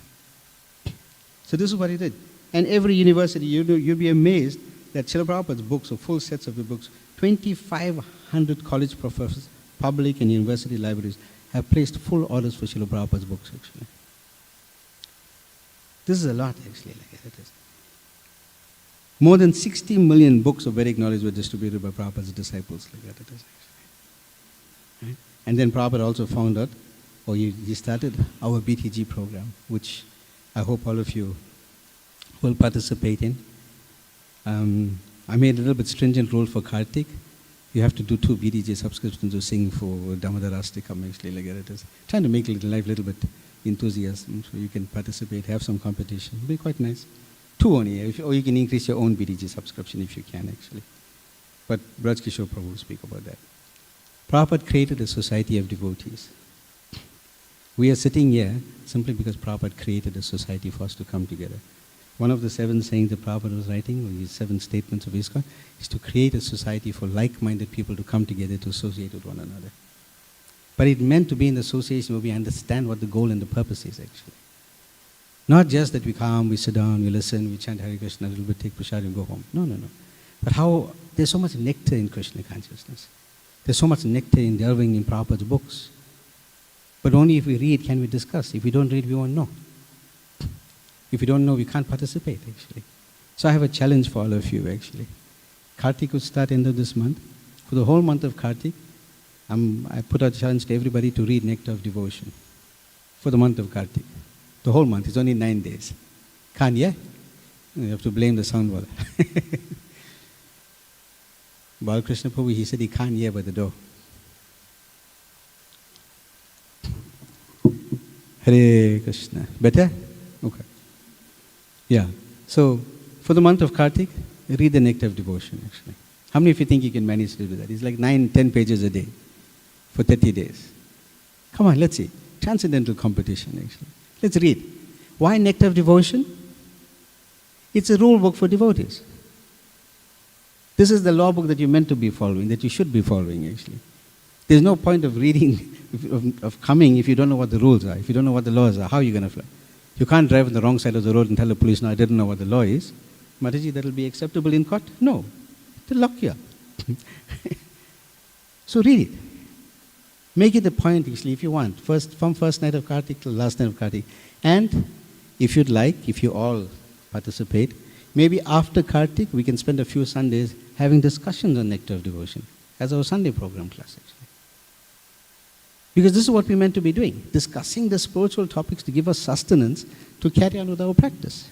So this is what he did. And every university, you'll be amazed that Srila Prabhupada's books, or full sets of the books, 2,500 college professors, public and university libraries, have placed full orders for Srila Prabhupada's books, actually. This is a lot, actually. More than 60 million books of Vedic knowledge were distributed by Prabhupada's disciples, like that it is, actually. Right? And then Prabhupada also found out, or he started our BTG program, which I hope all of you will participate in. I made a little bit stringent rule for Kartik. You have to do 2 BTG subscriptions to sing for Damodar Astikam, actually, like that it is. Trying to make life a little bit enthusiasm, so you can participate, have some competition. It'll be quite nice. 2 only, or you can increase your own BDG subscription if you can, actually. But Braj Kishore Prabhu will speak about that. Prabhupada created a society of devotees. We are sitting here simply because Prabhupada created a society for us to come together. One of the 7 sayings that Prabhupada was writing, or his 7 statements of ISKCON, is to create a society for like-minded people to come together to associate with one another. But it meant to be in the association where we understand what the goal and the purpose is, actually. Not just that we come, we sit down, we listen, we chant Hare Krishna, a little bit, take prasad and go home. No. But how there's so much nectar in Krishna consciousness. There's so much nectar in delving in Prabhupada's books. But only if we read can we discuss. If we don't read, we won't know. If we don't know, we can't participate, actually. So I have a challenge for all of you, actually. Kartik will start end of this month. For the whole month of Kartik, I put out a challenge to everybody to read Nectar of Devotion. For the month of Kartik. The whole month, it's only 9 days. Can't, yeah? You have to blame the sound wall. Balakrishna Prabhu, he said he can't hear by the door. Hare Krishna. Better? Okay. Yeah. So, for the month of Kartik, read the Nectar of Devotion, actually. How many of you think you can manage to do that? It's like 9-10 pages a day for 30 days. Come on, let's see. Transcendental competition, actually. Let's read. Why Nectar of Devotion? It's a rule book for devotees. This is the law book that you're meant to be following, that you should be following, actually. There's no point of reading, of coming if you don't know what the rules are, if you don't know what the laws are. How are you going to fly? You can't drive on the wrong side of the road and tell the police, no, I didn't know what the law is. Mataji, that will be acceptable in court? No. They'll lock you up. So read it. Make it a point, actually, if you want. From first night of Kartik till last night of Kartik. And if you'd like, if you all participate, maybe after Kartik, we can spend a few Sundays having discussions on Nectar of Devotion as our Sunday program class, actually. Because this is what we're meant to be doing, discussing the spiritual topics to give us sustenance to carry on with our practice.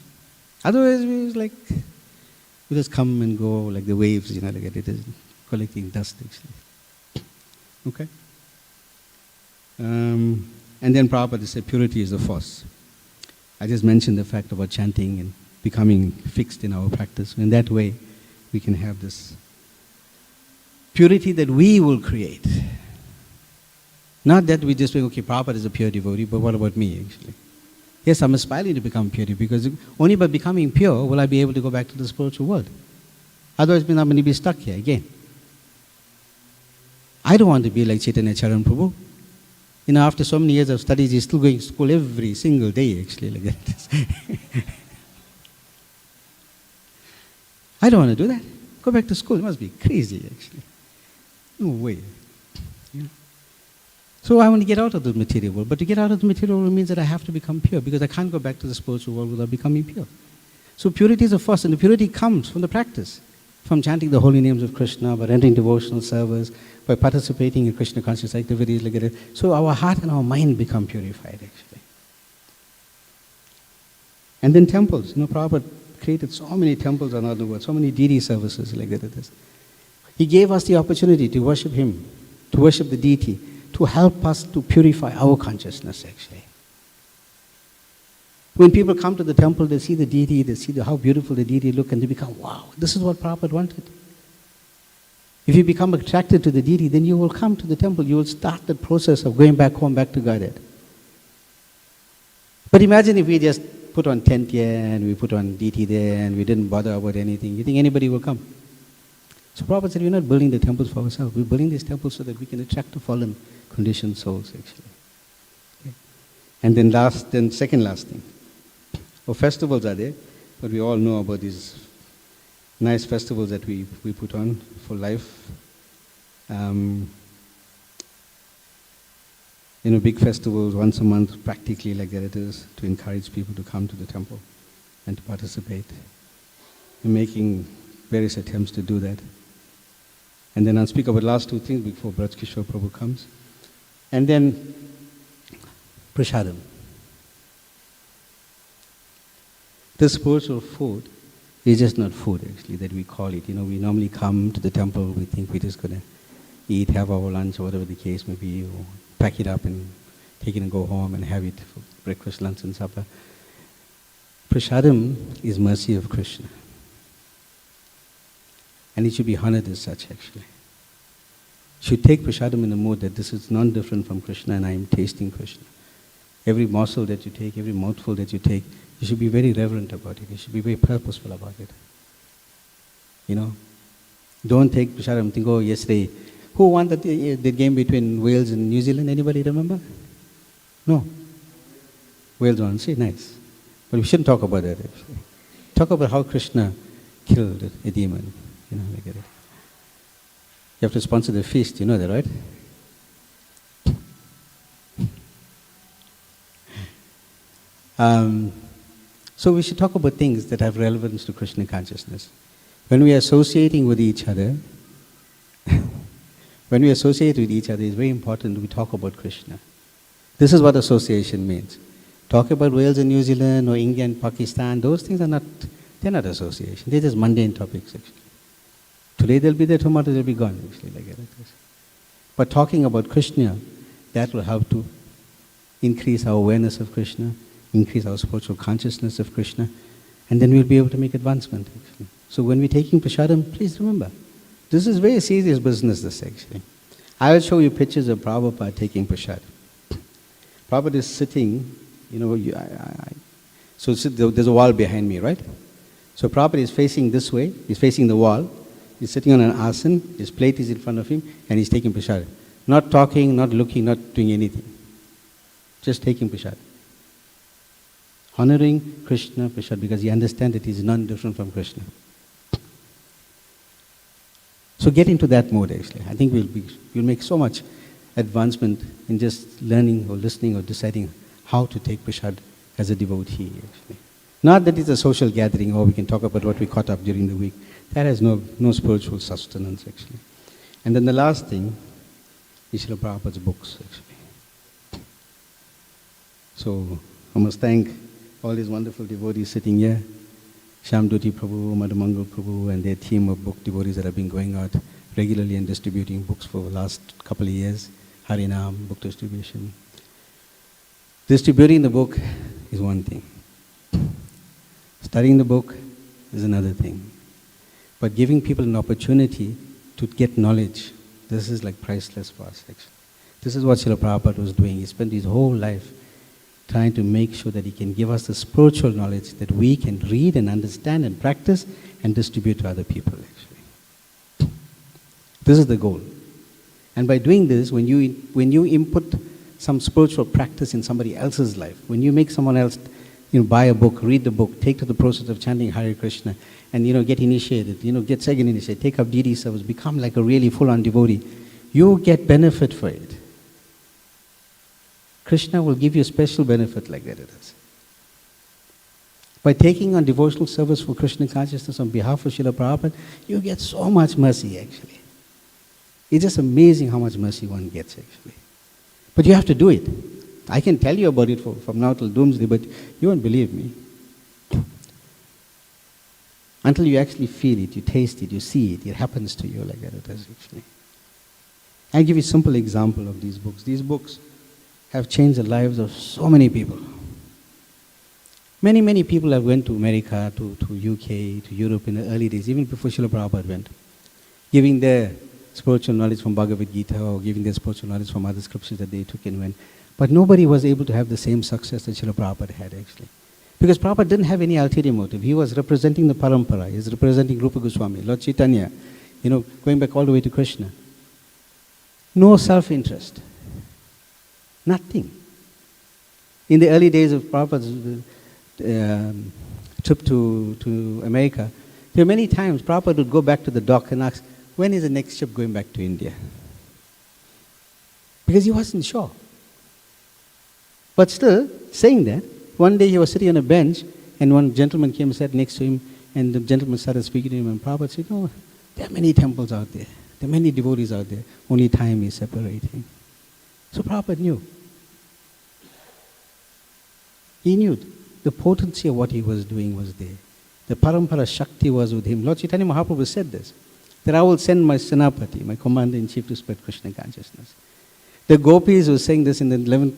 Otherwise, we just come and go like the waves, like it is collecting dust, actually. Okay? And then Prabhupada said purity is a force. I just mentioned the fact about chanting and becoming fixed in our practice. In that way, we can have this purity that we will create. Not that we just say, okay, Prabhupada is a pure devotee, but what about me, actually? Yes, I'm aspiring to become pure, because only by becoming pure will I be able to go back to the spiritual world. Otherwise, I'm going to be stuck here again. I don't want to be like Chaitanya Charan Prabhu. After so many years of studies, he's still going to school every single day, actually, like that. I don't want to do that. Go back to school. It must be crazy, actually. No way. So I want to get out of the material world. But to get out of the material world means that I have to become pure, because I can't go back to the spiritual world without becoming pure. So purity is a force, and the purity comes from the practice, from chanting the holy names of Krishna, by rendering devotional service, by participating in Krishna conscious activities like that. So our heart and our mind become purified, actually. And then temples. Prabhupada created so many temples around the world, so many deity services like that. He gave us the opportunity to worship Him, to worship the deity, to help us to purify our consciousness, actually. When people come to the temple, they see the deity, they see how beautiful the deity looks, and they become, wow, this is what Prabhupada wanted. If you become attracted to the deity, then you will come to the temple. You will start the process of going back home, back to Godhead. But imagine if we just put on tent here, and we put on deity there, and we didn't bother about anything. You think anybody will come? So Prabhupada said, we're not building the temples for ourselves. We're building these temples so that we can attract the fallen, conditioned souls, actually. Okay. And then second last thing. Well, festivals are there, but we all know about these nice festivals that we put on for life. Big festivals once a month, practically like that it is, to encourage people to come to the temple and to participate. We're making various attempts to do that. And then I'll speak about the last 2 things before Braj Kishore Prabhu comes. And then, prasadam. The spiritual food is just not food, actually, that we call it. We normally come to the temple, we think we're just going to eat, have our lunch, or whatever the case may be, or pack it up and take it and go home and have it for breakfast, lunch and supper. Prasadam is mercy of Krishna. And it should be honored as such, actually. You should take prasadam in the mood that this is none different from Krishna and I am tasting Krishna. Every morsel that you take, every mouthful that you take, you should be very reverent about it. You should be very purposeful about it. You know? Don't take prasadam and think, oh, yesterday, who won the game between Wales and New Zealand? Anybody remember? No. Wales won. See, nice. But we shouldn't talk about that, actually. Talk about how Krishna killed a demon. You know, look at it. You have to sponsor the feast, you know that, right? So we should talk about things that have relevance to Krishna consciousness. When we are associating with each other, it's very important we talk about Krishna. This is what association means. Talk about Wales and New Zealand or India and Pakistan, those things they're not association. They're just mundane topics, actually. Today they'll be there, tomorrow they'll be gone, actually, like that. But talking about Krishna, that will help to increase our awareness of Krishna, increase our spiritual consciousness of Krishna, and then we'll be able to make advancement, actually. So when we're taking prasadam, please remember, this is very serious business, this, actually. I will show you pictures of Prabhupada taking prasadam. Prabhupada is sitting, so there's a wall behind me, right? So Prabhupada is facing this way, he's facing the wall, he's sitting on an asan, his plate is in front of him, and he's taking prasadam. Not talking, not looking, not doing anything. Just taking prasadam. Honoring Krishna prasadam because he understands that he's none different from Krishna. So get into that mode, actually. I think we'll make so much advancement in just learning or listening or deciding how to take prasadam as a devotee, actually. Not that it's a social gathering or we can talk about what we caught up during the week. That has no spiritual sustenance, actually. And then the last thing is Srila Prabhupada's books, actually. So I must thank all these wonderful devotees sitting here, Shamduti Prabhu, Madhamangal Prabhu, and their team of book devotees that have been going out regularly and distributing books for the last couple of years, Harinam, book distribution. Distributing the book is one thing. Studying the book is another thing. But giving people an opportunity to get knowledge, this is like priceless for us, actually. This is what Srila Prabhupada was doing. He spent his whole life trying to make sure that he can give us the spiritual knowledge that we can read and understand and practice and distribute to other people, actually. This is the goal. And by doing this, when you input some spiritual practice in somebody else's life, when you make someone else buy a book, read the book, take to the process of chanting Hare Krishna, and get initiated, get second initiated, take up deity service, become like a really full-on devotee, you get benefit for it. Krishna will give you a special benefit like that it is. By taking on devotional service for Krishna consciousness on behalf of Srila Prabhupada, you get so much mercy, actually. It's just amazing how much mercy one gets, actually. But you have to do it. I can tell you about it from now till doomsday, but you won't believe me. Until you actually feel it, you taste it, you see it, it happens to you like that it is, actually. I'll give you a simple example of these books. These books have changed the lives of so many people. Many, many people have went to America, to UK, to Europe in the early days, even before Srila Prabhupada went, giving their spiritual knowledge from Bhagavad Gita or giving their spiritual knowledge from other scriptures that they took and went. But nobody was able to have the same success that Srila Prabhupada had, actually. Because Prabhupada didn't have any ulterior motive. He was representing the parampara. He was representing Rupa Goswami, Lord Chaitanya, going back all the way to Krishna. No self-interest. Nothing. In the early days of Prabhupada's trip to America, there were many times Prabhupada would go back to the dock and ask, when is the next ship going back to India? Because he wasn't sure. But still, saying that, one day he was sitting on a bench and one gentleman came and sat next to him and the gentleman started speaking to him and Prabhupada said, no, there are many temples out there. There are many devotees out there. Only time is separating. So Prabhupada knew. He knew the potency of what he was doing was there. The parampara Shakti was with him. Lord Chaitanya Mahaprabhu said this, that I will send my Senapati, my commander-in-chief to spread Krishna consciousness. The gopis were saying this in the 11th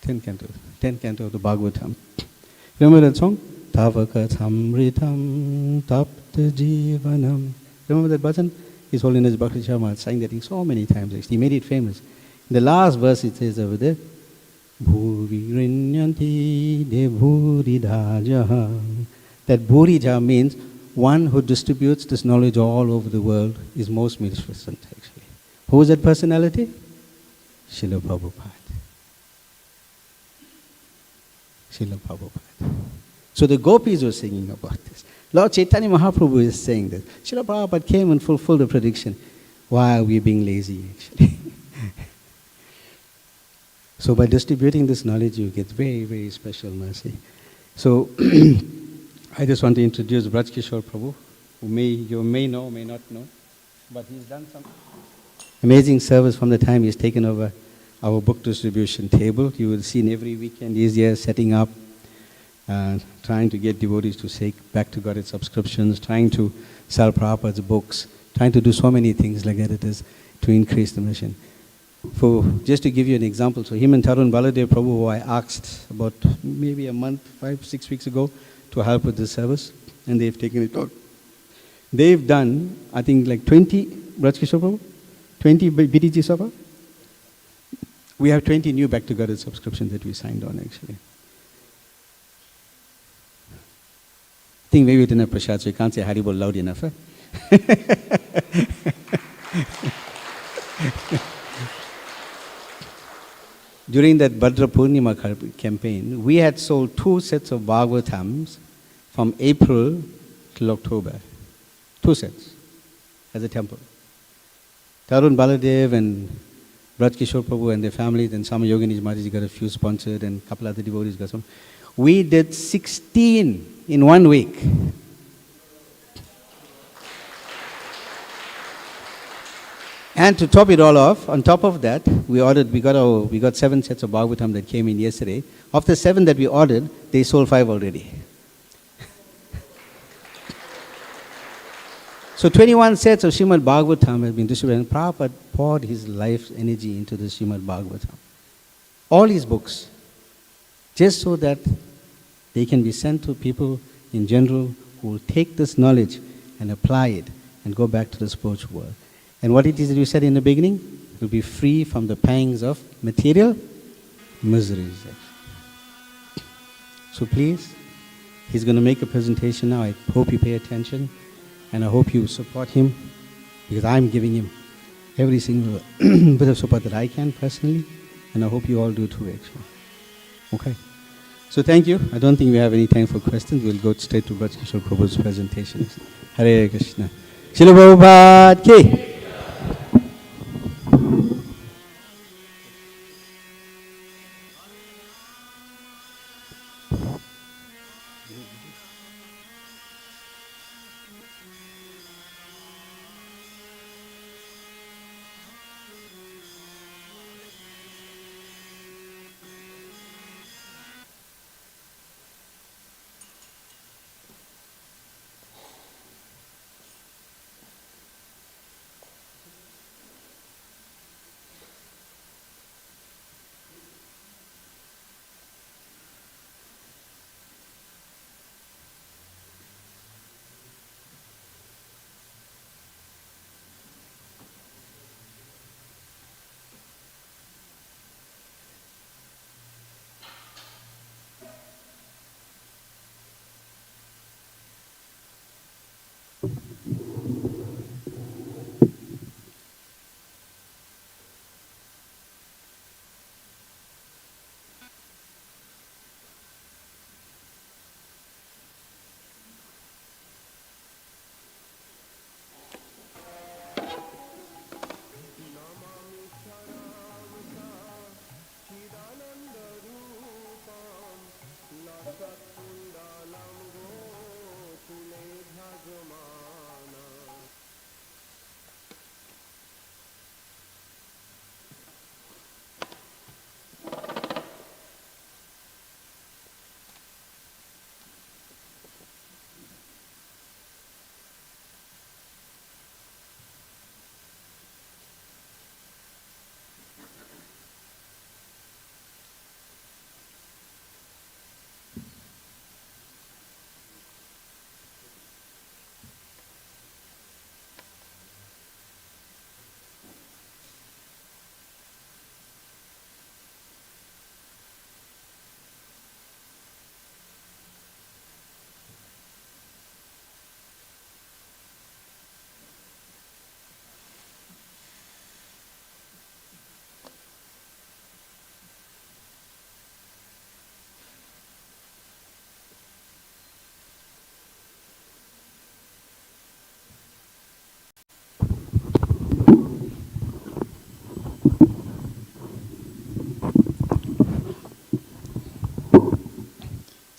10th canto of the Bhagavatam. Remember that song? Tavakatamritam tapta jivanam. Remember that bhajan? His Holiness Bhakti Sharma sang that thing so many times. Actually. He made it famous. In the last verse it says over there, Bhuri rinyanti de bhuri dhajaha. That bhuri dhaja means one who distributes this knowledge all over the world is most magnificent actually. Who is that personality? Srila Prabhupada. Srila Prabhupada. So the gopis were singing about this. Lord Chaitanya Mahaprabhu is saying this. Srila Prabhupada came and fulfilled the prediction. Why are we being lazy actually? So by distributing this knowledge you get very, very special mercy. So I just want to introduce Braj Kishore Prabhu, who you may know, may not know, but he's done some amazing service from the time he's taken over our book distribution table. You will see in every weekend he's here setting up, trying to get devotees to take back to God subscriptions, trying to sell Prabhupada's books, trying to do so many things like that it is to increase the mission. Just to give you an example, so him and Tarun Baladev Prabhu, who I asked about maybe a month, 5-6 weeks ago, to help with this service, and they've taken it on. They've done, I think, like 20, Braj Kishore Prabhu, 20 BTG Sabha. We have 20 new Back to God subscriptions that we signed on actually. I think maybe we didn't have prasad, so you can't say Haribol loud enough. Eh? During that Bhadra Purnima campaign, we had sold 2 sets of Bhagavatams from April till October. 2 sets as a temple. Tarun Baladev and Braj Kishore Prabhu and their families and Sama Yoganij Maharaj got a few sponsored and a couple other devotees got some. We did 16 in 1 week. And to top it all off, on top of that, we got 7 sets of Bhagavatam that came in yesterday. Of the 7 that we ordered, they sold 5 already. So 21 sets of Srimad Bhagavatam have been distributed, and Prabhupada poured his life's energy into the Srimad Bhagavatam. All his books, just so that they can be sent to people in general who will take this knowledge and apply it and go back to the spiritual world. And what it is that you said in the beginning, it will be free from the pangs of material miseries. So please, he's going to make a presentation now. I hope you pay attention, and I hope you support him, because I'm giving him every single bit of support that I can personally, and I hope you all do too actually. Okay. So thank you. I don't think we have any time for questions. We'll go straight to Braj Kishore Prabhu's presentation. Hare Krishna. Srila Prabhupada ki.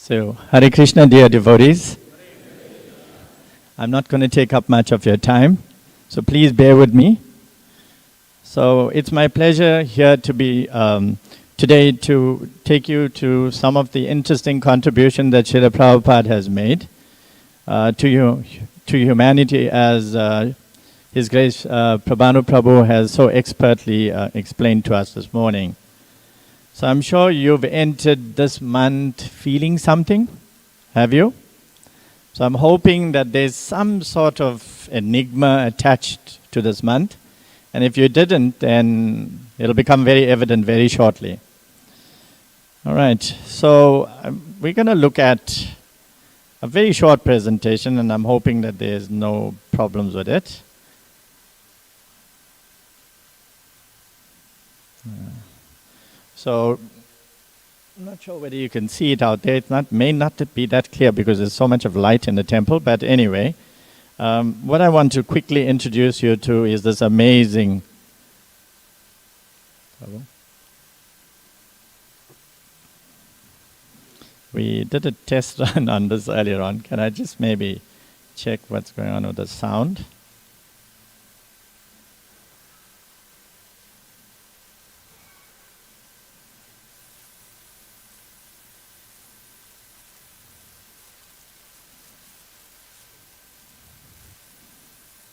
So, Hare Krishna, dear devotees. I'm not going to take up much of your time, so please bear with me. So, it's my pleasure here to be today to take you to some of the interesting contributions that Srila Prabhupada has made to humanity, as His Grace Prabhanu Prabhu has so expertly explained to us this morning. So I'm sure you've entered this month feeling something, have you? So I'm hoping that there's some sort of enigma attached to this month. And if you didn't, then it'll become very evident very shortly. All right, so we're going to look at a very short presentation, and I'm hoping that there's no problems with it. So, I'm not sure whether you can see it out there. It may not be that clear because there's so much of light in the temple, but anyway, what I want to quickly introduce you to is this amazing... We did a test run on this earlier on. Can I just maybe check what's going on with the sound?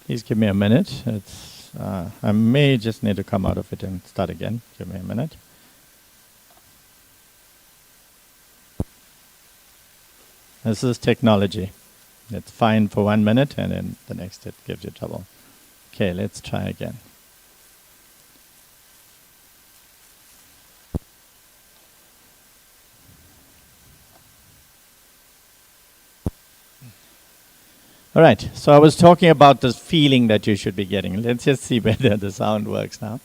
Please give me a minute. I may just need to come out of it and start again. Give me a minute. This is technology. It's fine for 1 minute and then the next it gives you trouble. Okay, let's try again. All right, so I was talking about this feeling that you should be getting. Let's just see whether the sound works now.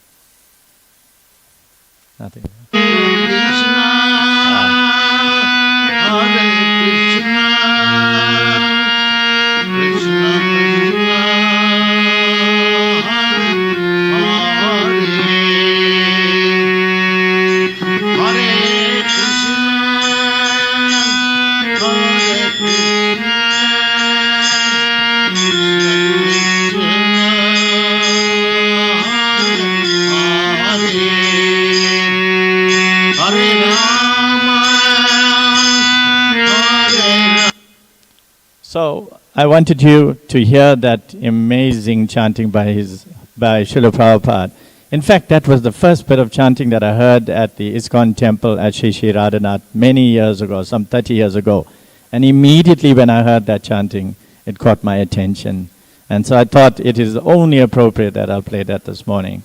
Nothing. So I wanted you to hear that amazing chanting by Srila Prabhupada. In fact, that was the first bit of chanting that I heard at the ISKCON temple at Sri Sri Radhanath many years ago, some 30 years ago. And immediately when I heard that chanting, it caught my attention. And so I thought it is only appropriate that I'll play that this morning.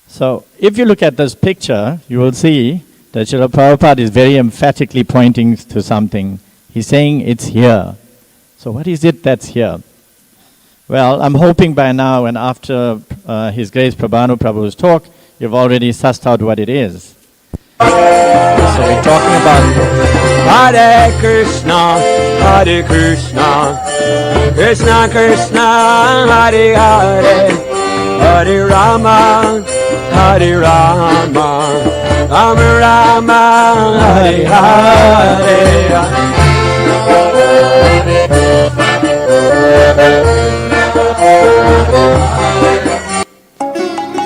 So if you look at this picture, you will see that Srila Prabhupada is very emphatically pointing to something. He's saying it's here. So what is it that's here? Well, I'm hoping by now and after His Grace Prabhanu Prabhu's talk, you've already sussed out what it is. So we're talking about Hare Krishna, Krishna Krishna, Hare Hare, Hare Rama, Hare Rama, Rama Rama, Hare Hare.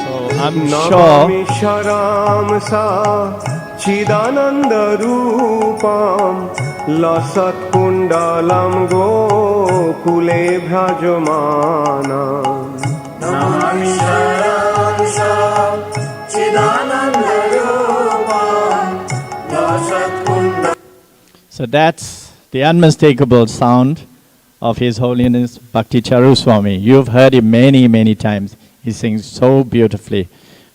So I'm sure Sharam sa Chidananda Rupam Lasat Kundalam Gokule Bhrajamanam Namami Sharam sa Chidananda Rupam Lasat Kundalam. So that's the unmistakable sound of His Holiness Bhakti Charu Swami. You've heard him many, many times. He sings so beautifully.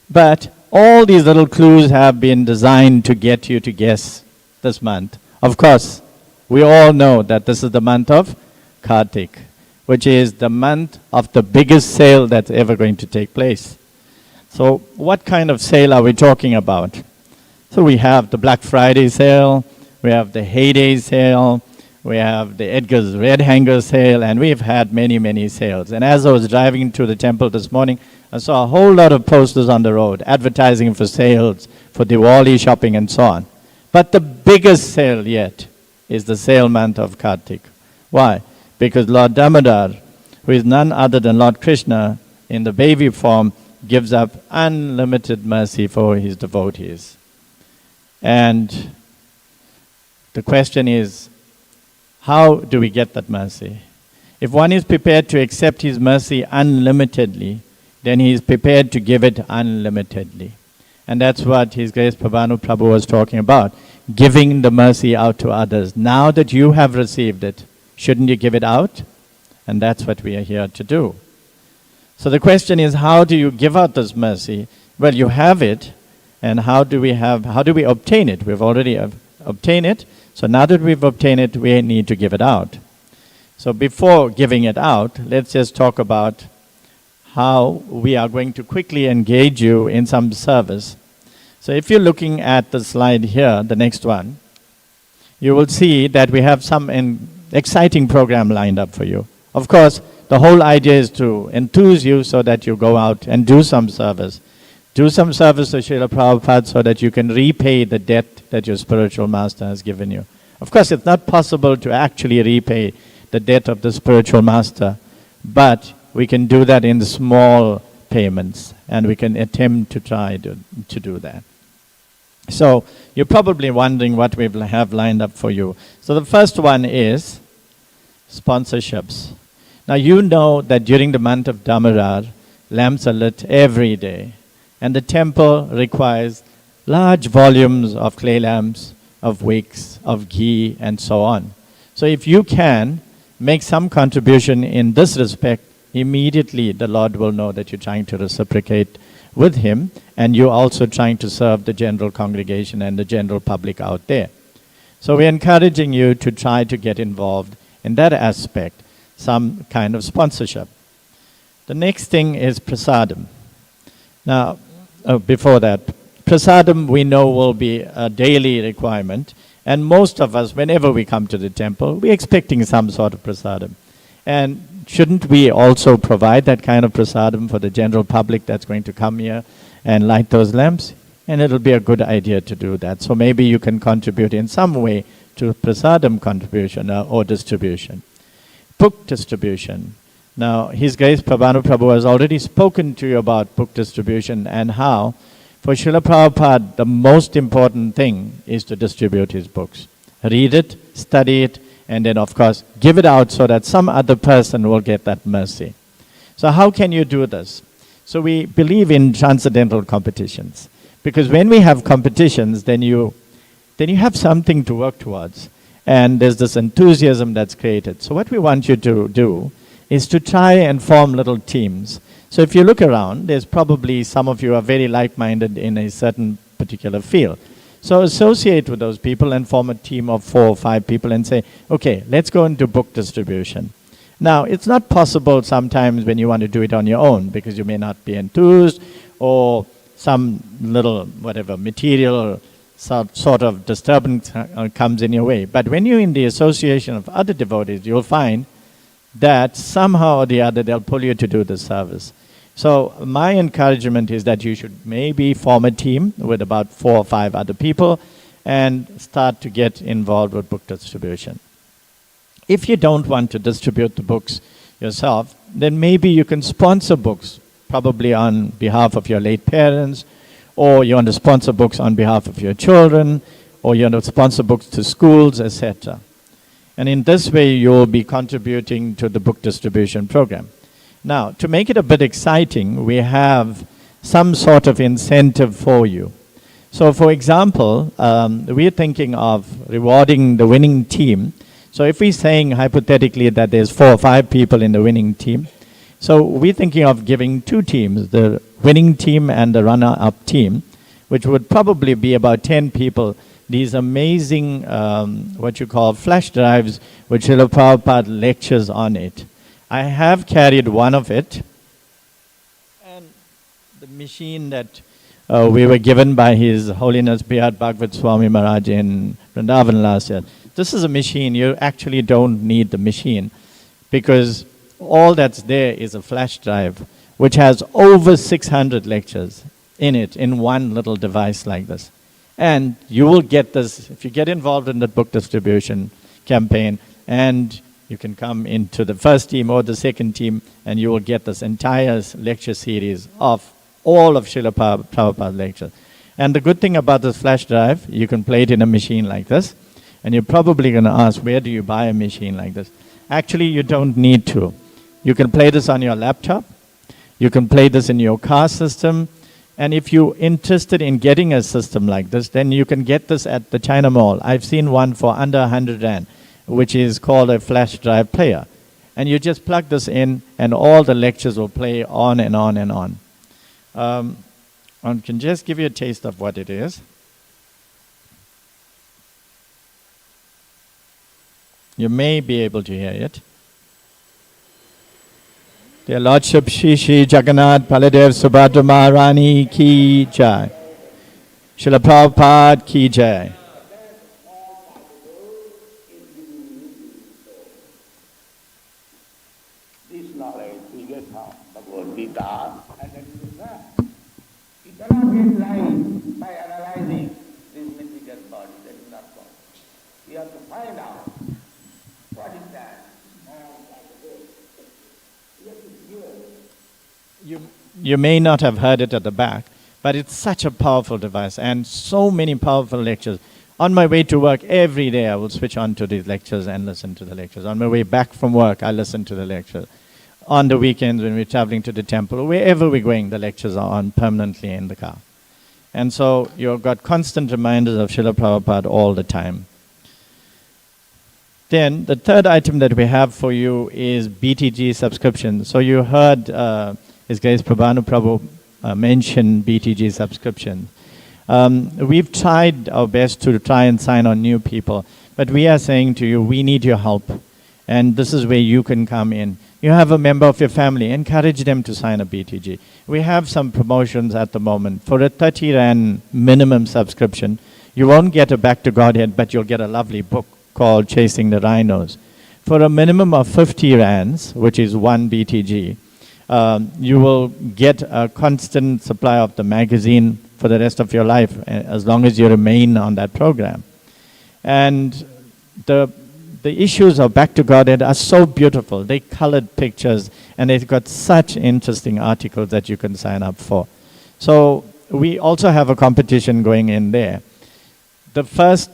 But all these little clues have been designed to get you to guess this month. Of course, we all know that this is the month of Kartik, which is the month of the biggest sale that's ever going to take place. So what kind of sale are we talking about? So we have the Black Friday sale, we have the Heyday sale, we have the Edgar's Red Hanger sale, and we've had many, many sales. And as I was driving to the temple this morning, I saw a whole lot of posters on the road, advertising for sales, for Diwali shopping and so on. But the biggest sale yet is the sale month of Kartik. Why? Because Lord Damodar, who is none other than Lord Krishna in the baby form, gives up unlimited mercy for his devotees. And the question is, how do we get that mercy? If one is prepared to accept his mercy unlimitedly, then he is prepared to give it unlimitedly. And that's what His Grace Prabhanu Prabhu was talking about, giving the mercy out to others. Now that you have received it, shouldn't you give it out? And that's what we are here to do. So the question is, how do you give out this mercy? Well, you have it, and how do we obtain it? We've already obtained it, so now that we've obtained it, we need to give it out. So before giving it out, let's just talk about how we are going to quickly engage you in some service. So if you're looking at the slide here, the next one, you will see that we have some exciting program lined up for you. Of course, the whole idea is to enthuse you so that you go out and do some service. Do some service to Srila Prabhupada so that you can repay the debt that your spiritual master has given you. Of course, it's not possible to actually repay the debt of the spiritual master, but we can do that in small payments, and we can attempt to try to do that. So you're probably wondering what we have lined up for you. So the first one is sponsorships. Now you know that during the month of Damodar, lamps are lit every day, and the temple requires large volumes of clay lamps, of wicks, of ghee, and so on. So if you can make some contribution in this respect, immediately the Lord will know that you're trying to reciprocate with Him, and you're also trying to serve the general congregation and the general public out there. So we're encouraging you to try to get involved in that aspect, some kind of sponsorship. The next thing is prasadam. Now, before that, prasadam we know will be a daily requirement, and most of us, whenever we come to the temple, we're expecting some sort of prasadam. And shouldn't we also provide that kind of prasadam for the general public that's going to come here and light those lamps? And it'll be a good idea to do that. So maybe you can contribute in some way to prasadam contribution or distribution. Book distribution. Now, His Grace Prabhanu Prabhu has already spoken to you about book distribution and how, for Srila Prabhupada, the most important thing is to distribute his books. Read it, study it, and then, of course, give it out so that some other person will get that mercy. So how can you do this? So we believe in transcendental competitions. Because when we have competitions, then you have something to work towards. And there's this enthusiasm that's created. So what we want you to do is to try and form little teams. So if you look around, there's probably some of you are very like-minded in a certain particular field. So associate with those people and form a team of 4 or 5 people and say, okay, let's go into book distribution. Now, it's not possible sometimes when you want to do it on your own because you may not be enthused or some little, whatever, material or sort of disturbance comes in your way. But when you're in the association of other devotees, you'll find that somehow or the other they'll pull you to do the service. So my encouragement is that you should maybe form a team with about 4 or 5 other people and start to get involved with book distribution. If you don't want to distribute the books yourself, then maybe you can sponsor books, probably on behalf of your late parents, or you want to sponsor books on behalf of your children, or you want to sponsor books to schools, etc. And in this way, you'll be contributing to the book distribution program. Now, to make it a bit exciting, we have some sort of incentive for you. So, for example, we're thinking of rewarding the winning team. So if we're saying hypothetically that there's 4 or 5 people in the winning team, so we're thinking of giving 2 teams, the winning team and the runner-up team, which would probably be about 10 people, these amazing, what you call flash drives, with Srila Prabhupada lectures on it. I have carried one of it, and the machine that we were given by His Holiness Bihar Bhagavad Swami Maharaj in Vrindavan last year. This is a machine, you actually don't need the machine, because all that's there is a flash drive, which has over 600 lectures in it, in one little device like this. And you will get this, if you get involved in the book distribution campaign, and you can come into the first team or the second team, and you will get this entire lecture series of all of Srila Prabhupada's lectures. And the good thing about this flash drive, you can play it in a machine like this. And you're probably going to ask, where do you buy a machine like this? Actually, you don't need to. You can play this on your laptop. You can play this in your car system. And if you're interested in getting a system like this, then you can get this at the China Mall. I've seen one for under 100 Rand, which is called a flash drive player. And you just plug this in, and all the lectures will play on and on and on. I can just give you a taste of what it is. You may be able to hear it. Their Lordship Shri Shri Jagannath Baladev Subhadra Maharani Ki Jai. Srila Prabhupada Ki Jai. This knowledge we get from Bhagavad Gita, and that is that. You cannot get life by analyzing this mythical body, that is not possible. You have to find out what is that. You may not have heard it at the back, but it's such a powerful device and so many powerful lectures. On my way to work every day, I will switch on to these lectures and listen to the lectures. On my way back from work, I listen to the lectures. On the weekends when we're traveling to the temple, wherever we're going, the lectures are on permanently in the car. And so you've got constant reminders of Srila Prabhupada all the time. Then the third item that we have for you is BTG subscription. So you heard His Grace Prabhanu Prabhu mention BTG subscription. We've tried our best to try and sign on new people, but we are saying to you, we need your help. And this is where you can come in. You have a member of your family, encourage them to sign a BTG. We have some promotions at the moment. For a 30 Rand minimum subscription, you won't get a Back to Godhead, but you'll get a lovely book called Chasing the Rhinos. For a minimum of 50 Rands, which is one BTG, you will get a constant supply of the magazine for the rest of your life, as long as you remain on that program. And the issues of Back to Godhead are so beautiful. They colored pictures, and they've got such interesting articles that you can sign up for. So we also have a competition going in there. The first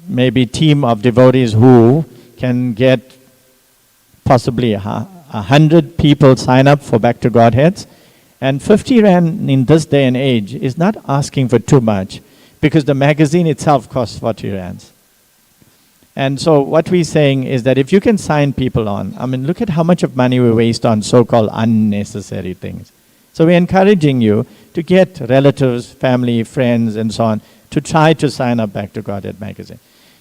maybe team of devotees who can get possibly 100 people sign up for Back to Godheads. And 50 Rand in this day and age is not asking for too much, because the magazine itself costs 40 Rands. And so what we're saying is that if you can sign people on, I mean, look at how much of money we waste on so-called unnecessary things. So we're encouraging you to get relatives, family, friends, and so on, to try to sign up Back to Godhead magazine.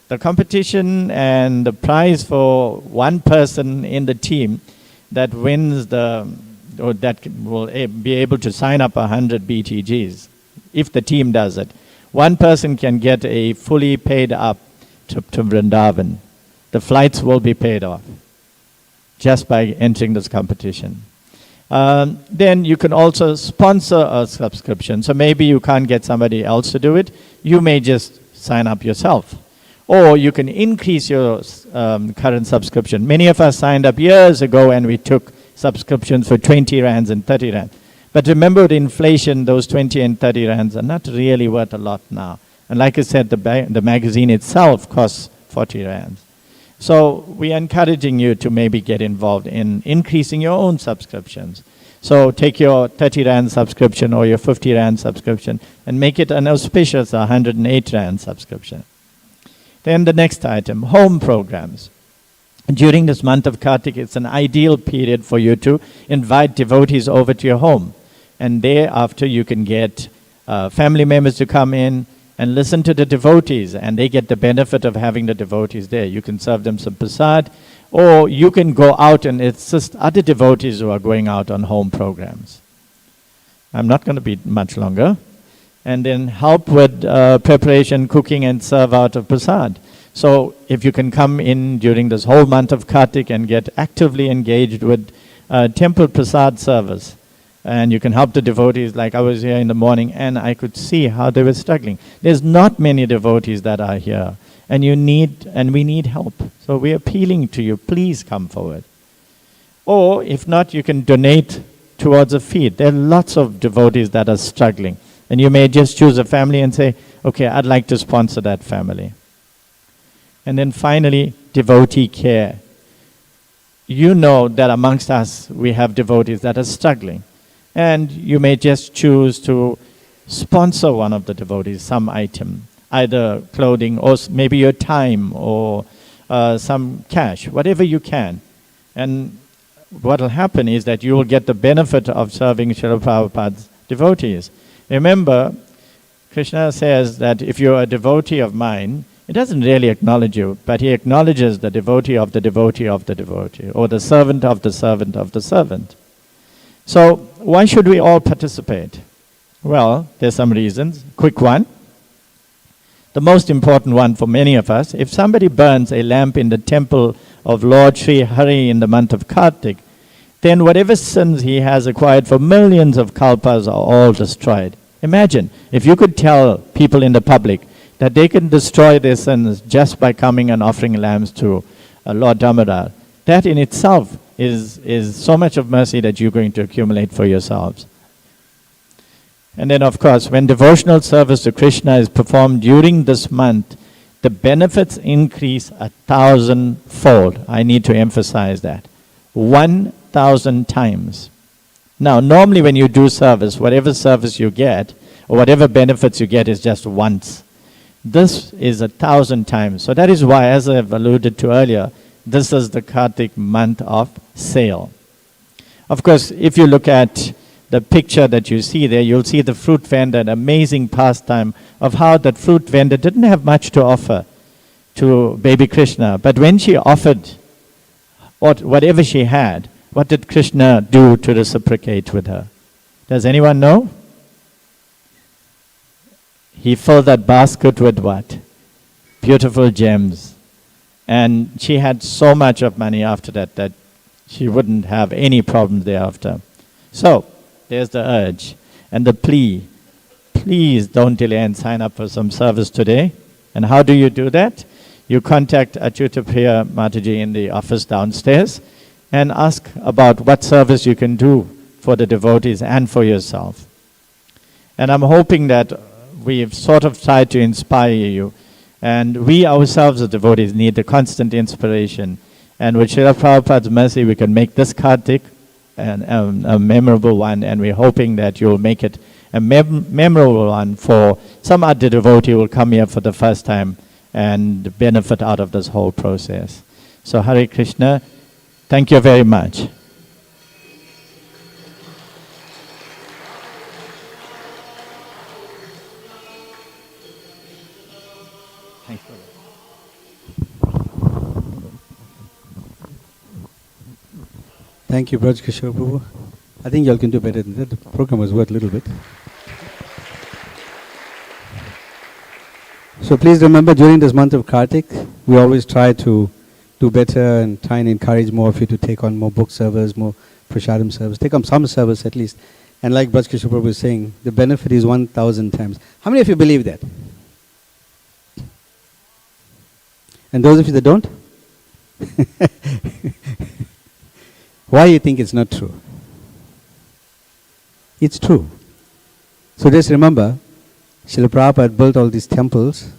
The competition and the prize for one person in the team that wins or that will be able to sign up 100 BTGs, if the team does it, one person can get a fully paid up to Vrindavan. The flights will be paid off just by entering this competition. Then you can also sponsor a subscription. So maybe you can't get somebody else to do it. You may just sign up yourself. Or you can increase your current subscription. Many of us signed up years ago and we took subscriptions for 20 Rands and 30 Rand. But remember, with inflation, those 20 and 30 Rands are not really worth a lot now. And like I said, the magazine itself costs 40 Rands. So we are encouraging you to maybe get involved in increasing your own subscriptions. So take your 30 Rand subscription or your 50 Rand subscription and make it an auspicious 108 Rand subscription. Then the next item, home programs. During this month of Kartik, it's an ideal period for you to invite devotees over to your home. And thereafter you can get family members to come in and listen to the devotees, and they get the benefit of having the devotees there. You can serve them some prasad, or you can go out and assist other devotees who are going out on home programs. I'm not going to be much longer. And then help with preparation, cooking, and serve out of prasad. So if you can come in during this whole month of Kartik and get actively engaged with temple prasad service, and you can help the devotees. Like I was here in the morning and I could see how they were struggling. There's not many devotees that are here, and we need help. So we're appealing to you, please come forward. Or if not, you can donate towards a feed. There are lots of devotees that are struggling, and you may just choose a family and say, okay, I'd like to sponsor that family. And then finally, devotee care. You know that amongst us we have devotees that are struggling, and you may just choose to sponsor one of the devotees, some item, either clothing or maybe your time or some cash, whatever you can. And what will happen is that you will get the benefit of serving Srila Prabhupada's devotees. Remember, Krishna says that if you're a devotee of mine, he doesn't really acknowledge you, but he acknowledges the devotee of the devotee of the devotee, or the servant of the servant of the servant. So why should we all participate? Well, there's some reasons. Quick one. The most important one for many of us, if somebody burns a lamp in the temple of Lord Sri Hari in the month of Kartik, then whatever sins he has acquired for millions of kalpas are all destroyed. Imagine if you could tell people in the public that they can destroy their sins just by coming and offering lamps to Lord Damodar. That in itself is so much of mercy that you're going to accumulate for yourselves. And then of course, when devotional service to Krishna is performed during this month, the benefits increase 1,000-fold. I need to emphasize that. 1,000 times. Now, normally when you do service, whatever service you get, or whatever benefits you get is just once. This is 1,000 times. So that is why, as I've alluded to earlier, this is the Kartik month of sale. Of course, if you look at the picture that you see there, you'll see the fruit vendor, an amazing pastime of how that fruit vendor didn't have much to offer to baby Krishna. But when she offered whatever she had, what did Krishna do to reciprocate with her? Does anyone know? He filled that basket with what? Beautiful gems. And she had so much of money after that she wouldn't have any problems thereafter. So, there's the urge and the plea. Please don't delay and sign up for some service today. And how do you do that? You contact Achyutapriya Mataji in the office downstairs and ask about what service you can do for the devotees and for yourself. And I'm hoping that we've sort of tried to inspire you. And we ourselves as devotees need the constant inspiration. And with Srila Prabhupada's mercy, we can make this Kartik a memorable one, and we're hoping that you'll make it a memorable one for some other devotee who will come here for the first time and benefit out of this whole process. So Hare Krishna, thank you very much. Thank you, Braj Kishore Prabhu. I think y'all can do better than that. The program was worth a little bit. So please remember, during this month of Kartik, we always try to do better and try and encourage more of you to take on more book service, more prasadam service. Take on some service at least. And like Braj Kishore Prabhu was saying, the benefit is 1,000 times. How many of you believe that? And those of you that don't? Why do you think it's not true? It's true. So just remember, Srila Prabhupada built all these temples.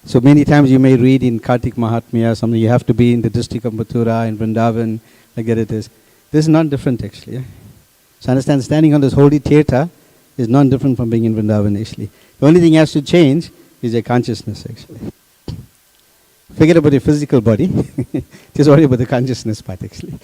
So many times you may read in Kartik Mahatmya, something you have to be in the district of Mathura, in Vrindavan, like that it is. This is not different actually. So understand, standing on this holy theatre is not different from being in Vrindavan actually. The only thing has to change is your consciousness actually. Forget about your physical body. Just worry about the consciousness part actually.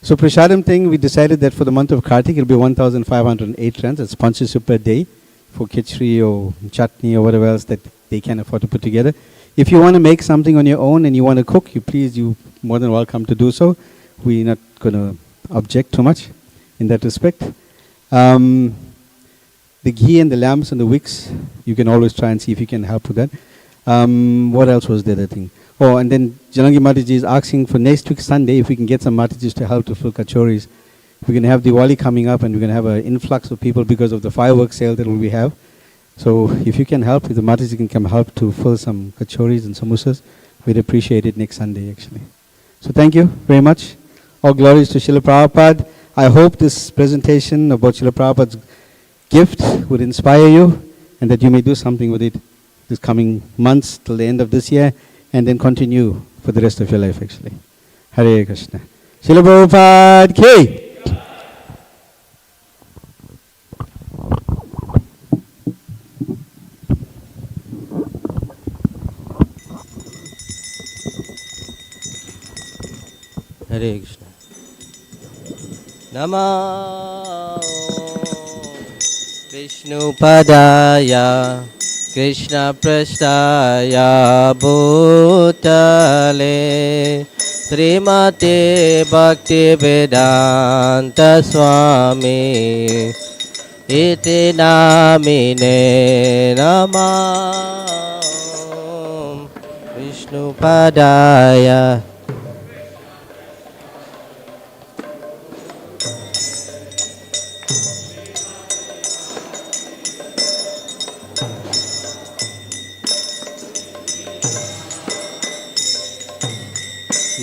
So prasadam thing, we decided that for the month of Kartik, it will be 1,508 rands. That's sponsorship per day for khichdi or chutney or whatever else that they can afford to put together. If you want to make something on your own and you want to cook, you're more than welcome to do so. We're not going to object too much in that respect. The ghee and the lamps and the wicks, you can always try and see if you can help with that. What else was the other thing? Oh, and then Janangi Mataji is asking for next week Sunday if we can get some Matajis to help to fill kachoris We're going to have Diwali coming up, and we're going to have an influx of people because of the fireworks sale that we have. So if you can help, if the Mataji can come help to fill some kachoris and samosas, we'd appreciate it next Sunday, actually. So thank you very much. All glories to Srila Prabhupada. I hope this presentation about Srila Prabhupada's gift would inspire you, and that you may do something with it this coming months till the end of this year, and then continue for the rest of your life, actually. Hare Krishna. Srila Prabhupada ki. Hare Krishna. Namo Vishnu Padaya Krishna Prasthaya Bhutale Srimate Bhakti Vedanta Swami Iti Namine Namo Vishnu Padaya.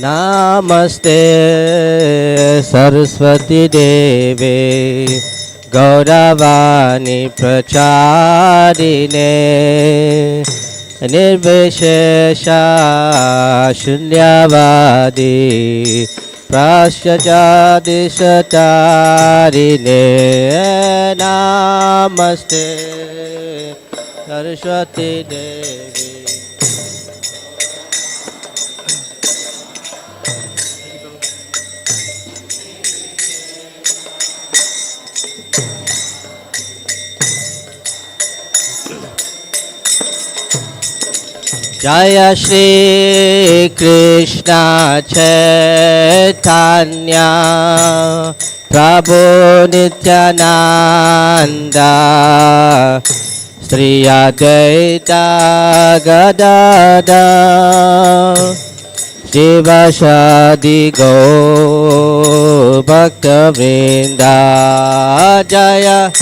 Namaste Saraswati Deve Gauravani Pracharine Nirvishesha Shunyavadi Prashajadi Satarine. Namaste Saraswati Devi. Jaya Shri Krishna Chaitanya Prabhu Nityananda Sri Advaita Gadadhar Shivasadi Gaur Bhakta Vrinda. Jaya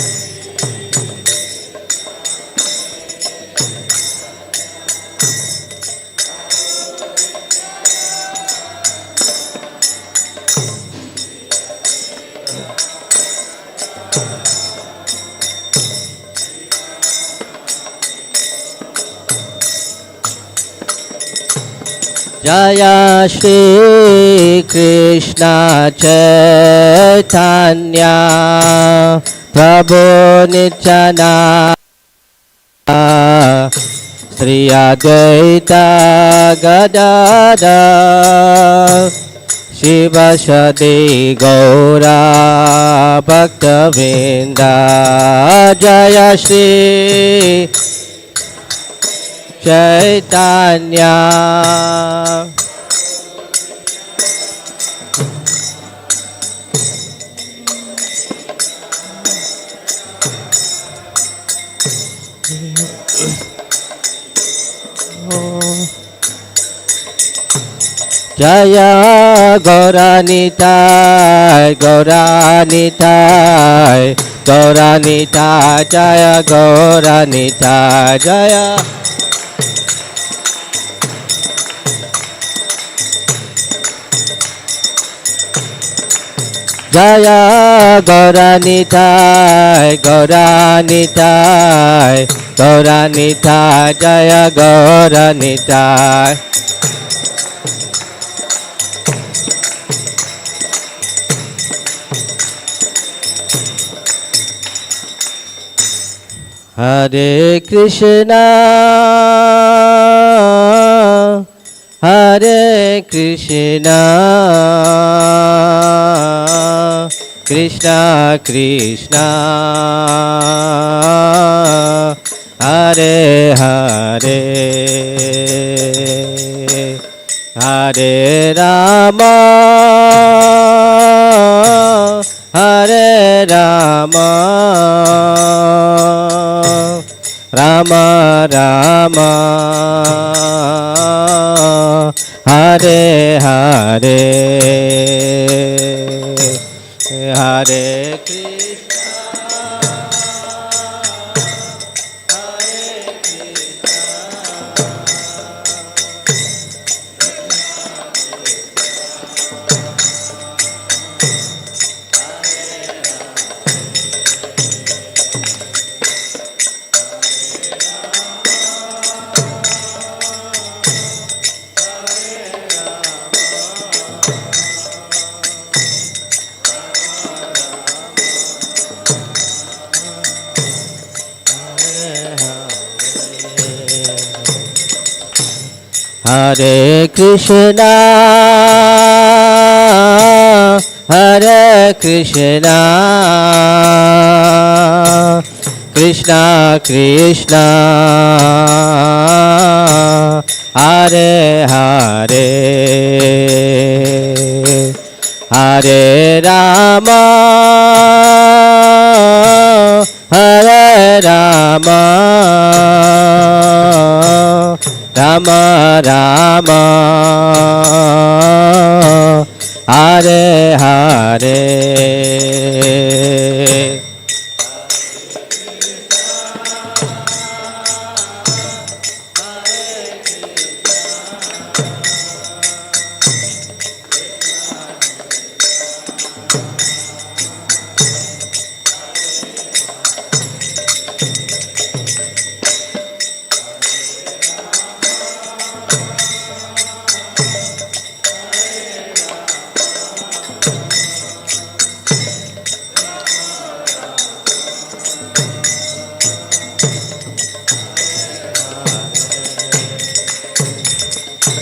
Jaya Shri Krishna Chaitanya Prabhu Nityananda Sri Advaita Gadadhar Shivasadi Gaura Bhakta Vrinda. Jaya Shri Chaitanya Jaya Gauranitai Gauranitai Gauranitai Jaya Gauranitai Jaya Jaya Gauranitai Gauranitai Gauranitai Jaya Gauranitai. Hare Krishna Hare Krishna Krishna Krishna Hare Hare Hare Rama Hare Rama Rama Rama Hare Hare Hare Krishna. Hare Krishna, Hare Krishna, Krishna Krishna, Hare Hare, Hare Rama, Hare Rama, Rama Rama, Hare Hare.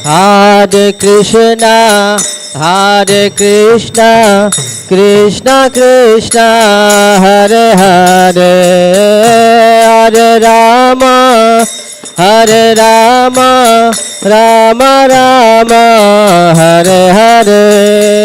Hare Krishna, Hare Krishna, Krishna Krishna, Hare Hare, Hare Rama, Hare Rama, Rama Rama, Hare Hare,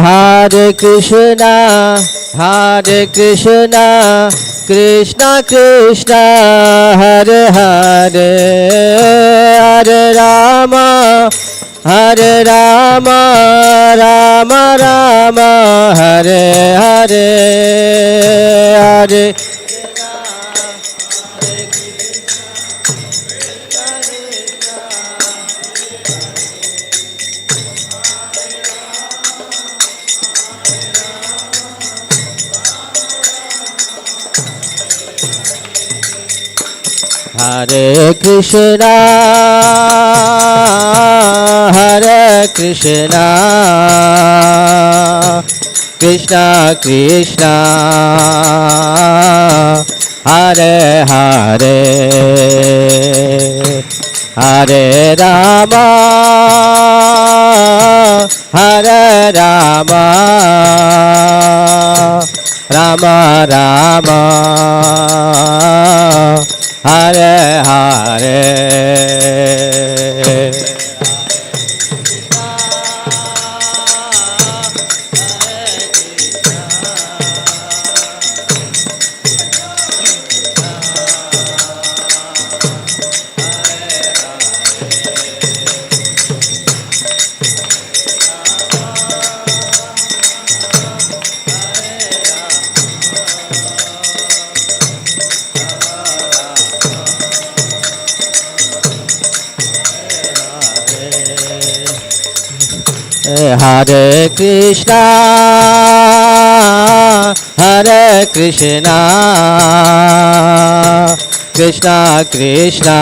Hare Krishna, Hare Krishna, Krishna Krishna, Hare Hare Krishna, Hare Krishna, Krishna Krishna, Hare Hare, Hare Rama, Hare Rama, Rama Rama, Hare Hare, Hare Hare Krishna, Hare Krishna, Krishna Krishna, Hare Hare, Hare Rama, Hare Rama, Rama Rama, Hare Hare. Hare Krishna, Hare Krishna, Krishna Krishna,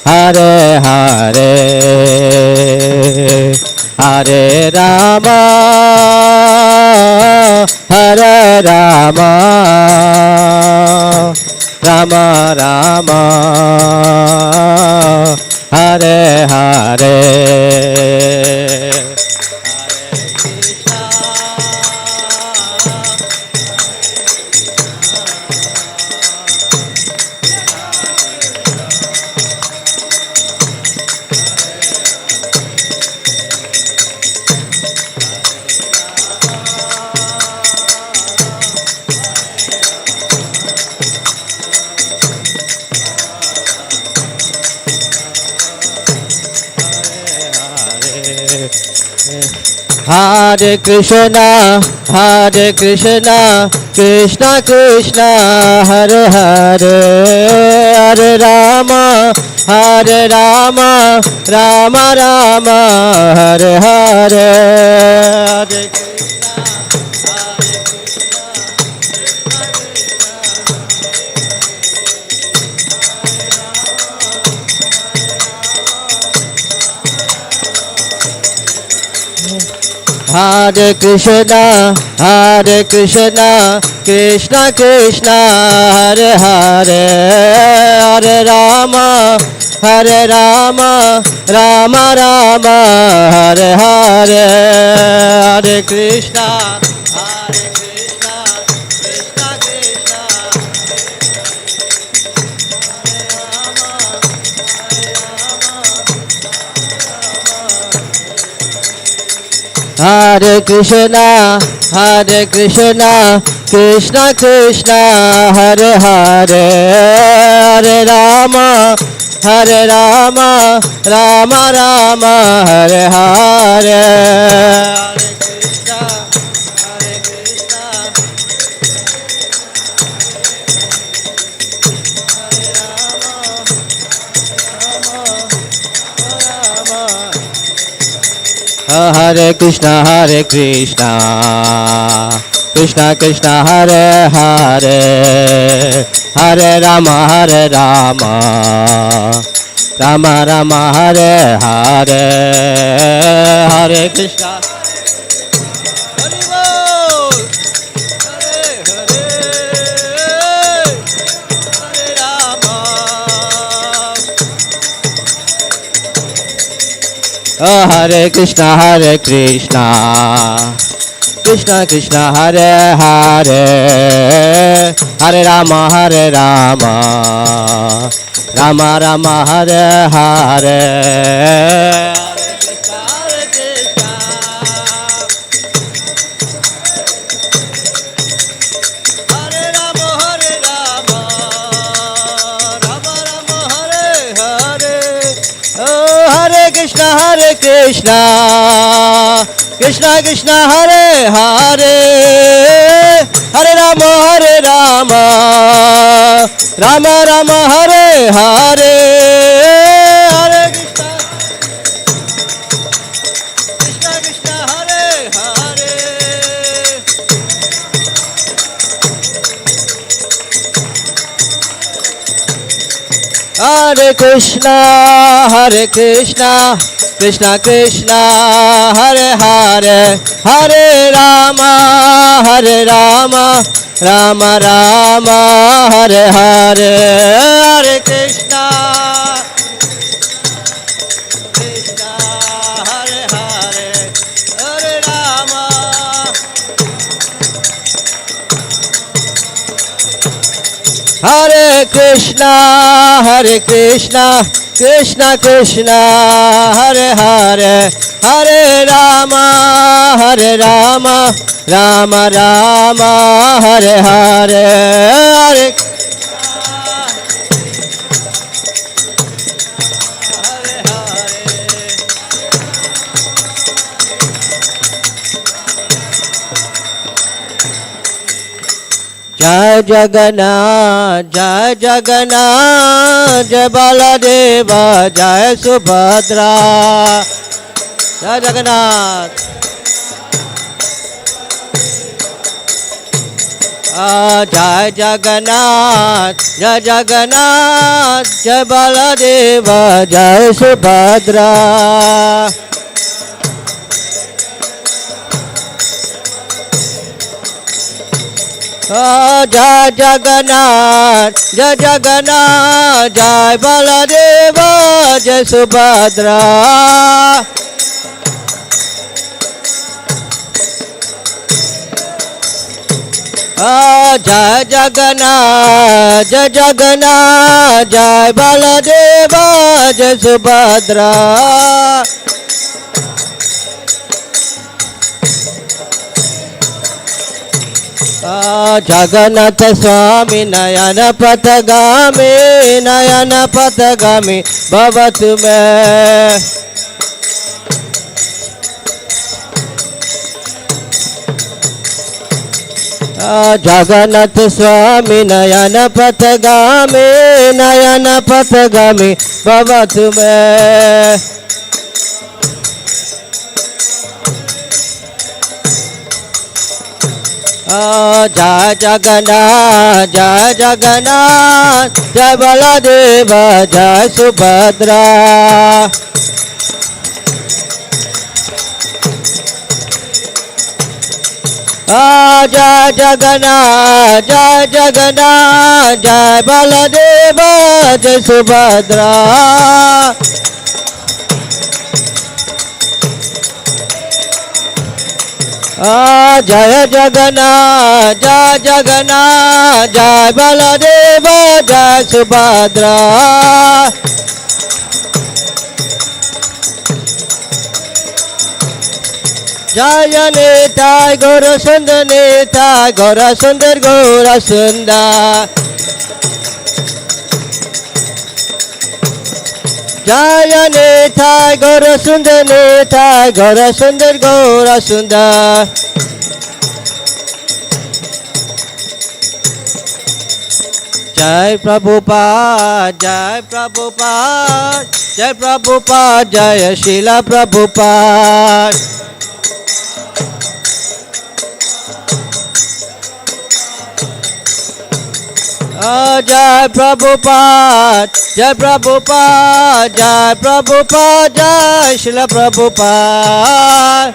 Hare Hare, Hare Rama, Hare Rama, Rama Rama, Hare Hare. Hare Krishna, Krishna Krishna, Hare Hare, Hare Rama, Rama Rama, Hare Hare, Hare Hare Krishna, Krishna Krishna, Hare Hare, Hare Rama, Rama Rama, Hare Hare, Hare Krishna, Krishna Krishna, Hare Krishna, Krishna Krishna, Hare Hare, Hare Rama, Rama Rama, Hare Hare, Hare Krishna, Hare Krishna, Krishna Krishna, Hare Hare, Hare Rama, Rama Rama, Hare Hare, Hare Krishna. Hare Krishna, Krishna Krishna, Hare Hare, Hare Rama, Rama Rama, Hare Hare. Hare Krishna, Krishna Krishna, Hare Hare, Hare Rama, Rama Rama, Hare Hare, Hare Krishna, Krishna Krishna, Hare Hare. Hare Krishna, Krishna Krishna, Hare Hare, Hare Rama, Rama Rama, Hare Hare, Hare Krishna, Krishna, Hare Hare, Hare Rama. Hare Krishna, Krishna Krishna, Hare Hare, Hare Rama, Rama Rama, Hare Hare, Hare Jai Jagannath, Jai Jagannath, Jai Baladeva, Jai Subhadra, Jai Jagannath. Jai Jagannath, Jai Jagannath, Jai Baladeva, Jai Subhadra. Jai Jagannath, Jai Jagannath, Jai Baladeva, Jai Subhadra. Jai Jagannath, Jai Jagannath, Jai Baladeva, Jai Subhadra. Jagannath Swami Nayana Patagami Bhavatu me. Jagannath Swami Nayana Patagami Bhavatu me. Jai Jagannath, Jai Jagannath, Jai Baladeva, Jai Subhadra. Jai Jagannath, Jai Jagannath, Jai Baladeva, Jai Subhadra. Jai Jagannath, Jai Jagannath, Jai Baladeva, Jai Subhadra. Jaya Nitai Gora Sundar Nitai Gora Sundar Gora Sundar. Jaya Nitai Gora Sundar Nitai Gora Sundar Gora Sundar. Jai Prabhupada, Jai Prabhupada, Jai Prabhupada, Jai Srila Prabhupada. Jai Prabhupada, Jai Prabhupada, Jai Prabhupada, Jai Srila Prabhupada.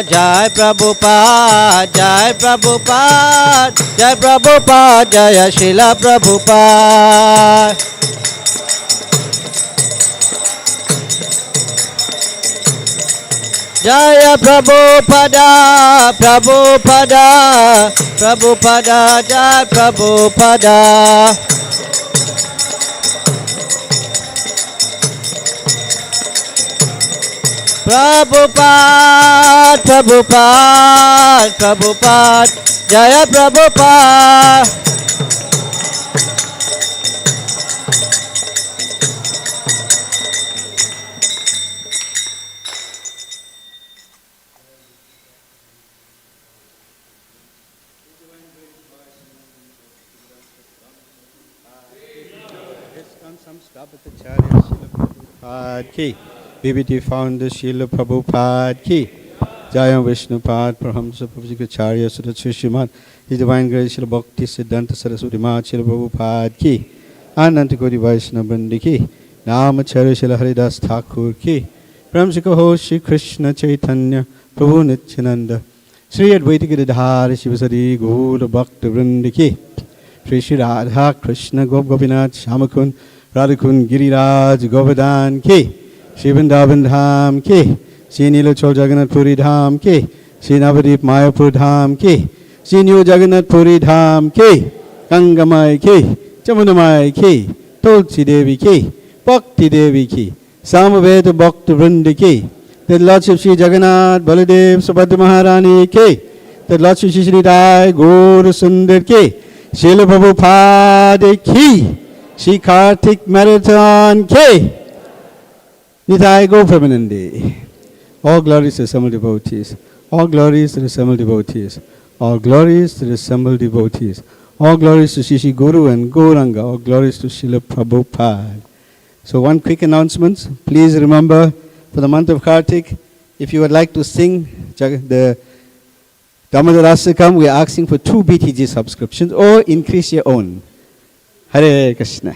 Jai Prabhupada, Jai Prabhupada, Jai Prabhupada, Jai Srila Prabhupada. Jaya Prabhupada, Prabhupada, Prabhupada, Jai Prabhupada. Prabhupada, Prabhupada, Prabhupada, Jaya Prabhupada. Ki BBT founder Srila Prabhupada Ki Jaya Vishnupad Prahamsa Prabhupada Sri Srimad His Divine Grace Srila Bhakti Siddhanta Saraswati Mat Srila Prabhupada Ki Ananta Koti Vaishnava Vrindi Ki Namacharya Srila Haridas Thakur Ki Pramsika Ho Shri Krishna Chaitanya Prabhu Nityananda Sri Advaita Giridhara Shivasari Gaura Bhakta Vrindi Ki Sri Sri Radha Krishna Gop Gopinath Shamakun Radhakun Giriraj Govardhan Ki Shri Vrindavan Dham Ki Shri Nilachal Jagannath Puri Dham Ki Shri Navadip Mayapur Dham Ki Shri New Jagannath Puri Dham Ki Gangamai Ki Chamunamai Ki Tulsi Devi Ki Bhakti Devi Ki Samaveta Bhakta Vrindi Ki The Lordship Shri Jagannath Baladev Subhadra Maharani Ki The Lordship Shri Shri Dai Gaura Sundar Ki Srila Prabhupada Ki Shri Kartik Marathon Ki Nitai Go Premanande. All glories to the assembled devotees. All glories to the assembled devotees. All glories to the assembled devotees. All glories to Shri Guru and Gauranga. All glories to Srila Prabhupada. So one quick announcement. Please remember, for the month of Kartik, if you would like to sing the Dhammadarasakam, we are asking for 2 BTG subscriptions or increase your own. Hare Krishna.